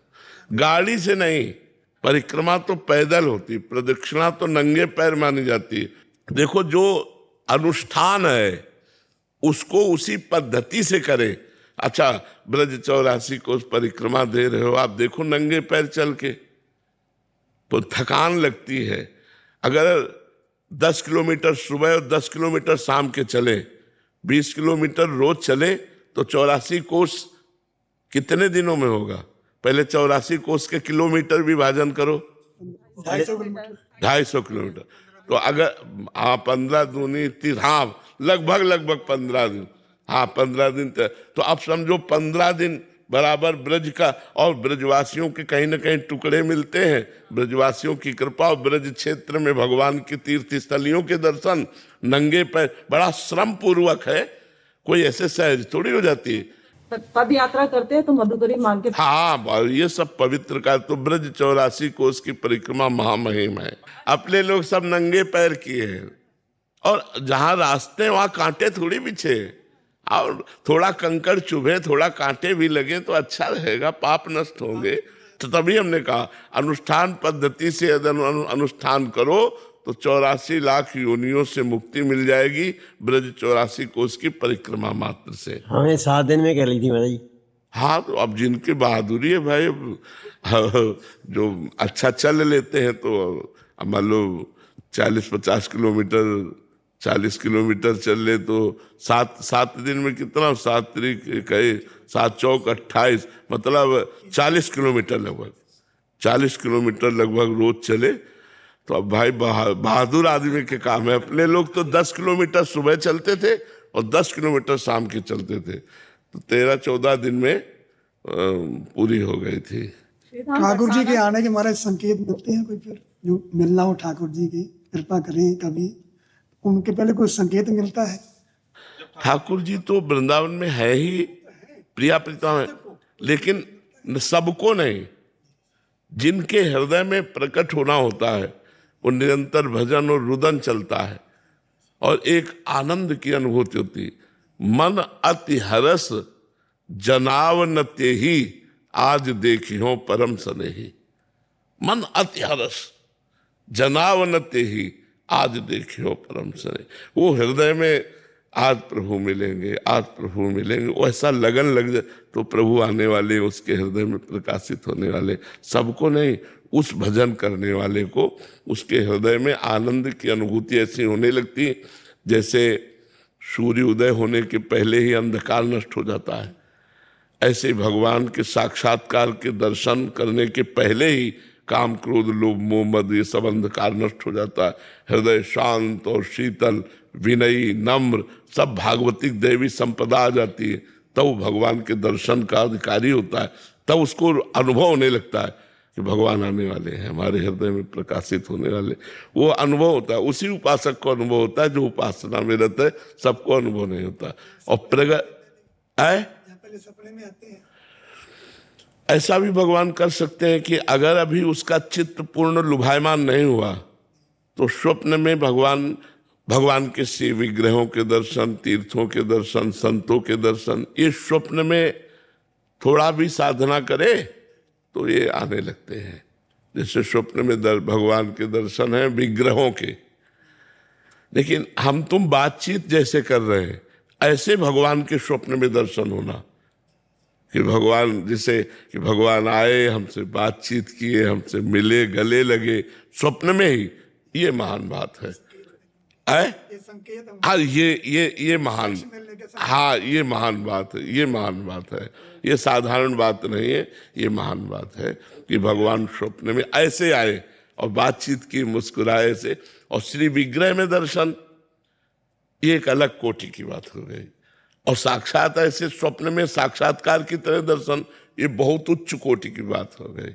गाड़ी से नहीं, परिक्रमा तो पैदल होती, प्रदक्षिणा तो नंगे पैर मानी जाती है। देखो, जो अनुष्ठान है उसको उसी पद्धति से करें। अच्छा, ब्रज 84 को परिक्रमा दे रहे हो, आप देखो नंगे पैर चल के तो थकान लगती है। अगर 10 किलोमीटर सुबह और 10 किलोमीटर शाम के चले, 20 किलोमीटर रोज चले तो 84 कोस कितने दिनों में होगा? पहले 84 कोस के किलोमीटर विभाजन करो, 250 किलोमीटर। तो अगर 15 दूनी 30, लगभग 15 दिन, 15 दिन तो अब समझो 15 दिन बराबर ब्रज का। और ब्रजवासियों के कहीं न कहीं टुकड़े मिलते हैं। ब्रजवासियों की कृपा और ब्रज क्षेत्र में भगवान की तीर्थ स्थलियों के दर्शन नंगे पैर बड़ा श्रम पूर्वक है, कोई ऐसे सहज थोड़ी हो जाती है।
पद यात्रा करते हैं तो मधुकरी मांग के।
हाँ, ये सब पवित्र का। तो ब्रज 84 कोस की परिक्रमा महामहिम है। अपने लोग सब नंगे पैर किए हैं और जहां रास्ते वहां कांटे थोड़ी बिछे, और थोड़ा कंकड़ चुभे, थोड़ा कांटे भी लगे तो अच्छा रहेगा, पाप नष्ट होंगे। तो तभी हमने कहा अनुष्ठान पद्धति से यदि अनुष्ठान करो तो 84 लाख योनियों से मुक्ति मिल जाएगी ब्रज 84 कोष की परिक्रमा मात्र से।
हमें 7 दिन में कर ली थी महाराज।
हाँ, तो अब जिनकी बहादुरी है भाई, जो अच्छा चल लेते हैं तो अब मान लो 40-50 किलोमीटर 40 किलोमीटर चल ले तो 7 दिन में कितना, 7 तरीक कहे 7 चौक 28, मतलब 40 किलोमीटर लगभग, 40 किलोमीटर लगभग रोज चले। तो अब भाई बहादुर आदमी के काम है। अपने लोग तो 10 किलोमीटर सुबह चलते थे और 10 किलोमीटर शाम के चलते थे, तो 13-14 दिन में पूरी हो गई थी।
ठाकुर जी के आने के हमारे संकेत मिलते हैं कोई, फिर जो मिलना हो ठाकुर जी की कृपा करें कभी, उनके पहले कोई संकेत मिलता है?
ठाकुर जी तो वृंदावन में है ही, प्रिया प्रीतम है, लेकिन सबको नहीं। जिनके हृदय में प्रकट होना होता है वो निरंतर भजन और रुदन चलता है और एक आनंद की अनुभूति होती है। मन अति हरस जनाव न तेहि आज देखियो परम स्नेही। मन अति हरस जनाव न तेहि आज देखियो परम स्नेही। वो हृदय में आज प्रभु मिलेंगे, आज प्रभु मिलेंगे, वो ऐसा लगन लग जाए तो प्रभु आने वाले, उसके हृदय में प्रकाशित होने वाले। सबको नहीं, उस भजन करने वाले को उसके हृदय में आनंद की अनुभूति ऐसी होने लगती है जैसे सूर्य उदय होने के पहले ही अंधकार नष्ट हो जाता है। ऐसे भगवान के साक्षात्कार के दर्शन करने के पहले ही काम क्रोध लोभ मोह मद ये सब अंधकार नष्ट हो जाता है। हृदय शांत और शीतल, विनयी, नम्र, सब भागवतिक दैवी संपदा आ जाती है। तब वो भगवान के दर्शन का अधिकारी होता है। तब उसको अनुभव होने लगता है कि भगवान आने वाले हैं, हमारे हृदय में प्रकाशित होने वाले। वो अनुभव होता है, उसी उपासक को अनुभव होता है जो उपासना में रहता है। सबको अनुभव नहीं होता। और प्रगट
सपने में आते हैं।
ऐसा भी भगवान कर सकते हैं कि अगर अभी उसका चित्त पूर्ण लुभायमान नहीं हुआ तो स्वप्न में भगवान के शिव विग्रहों के दर्शन, तीर्थों के दर्शन, संतों के दर्शन, ये स्वप्न में थोड़ा भी साधना करे तो ये आने लगते हैं। जैसे स्वप्न में भगवान के दर्शन हैं विग्रहों के, लेकिन हम तुम बातचीत जैसे कर रहे हैं ऐसे भगवान के स्वप्न में दर्शन होना कि भगवान, जैसे कि भगवान आए, हमसे बातचीत किए, हमसे मिले, गले लगे स्वप्न में ही, ये महान बात है। हाँ, ये महान, हाँ ये महान बात है, ये महान बात है। ये साधारण बात नहीं है, ये महान बात है कि भगवान स्वप्न में ऐसे आए और बातचीत की, मुस्कुराए से, और श्री विग्रह में दर्शन, ये एक अलग कोटि की बात हो गई। और साक्षात ऐसे स्वप्न में साक्षात्कार की तरह दर्शन, ये बहुत उच्च कोटि की बात हो गई।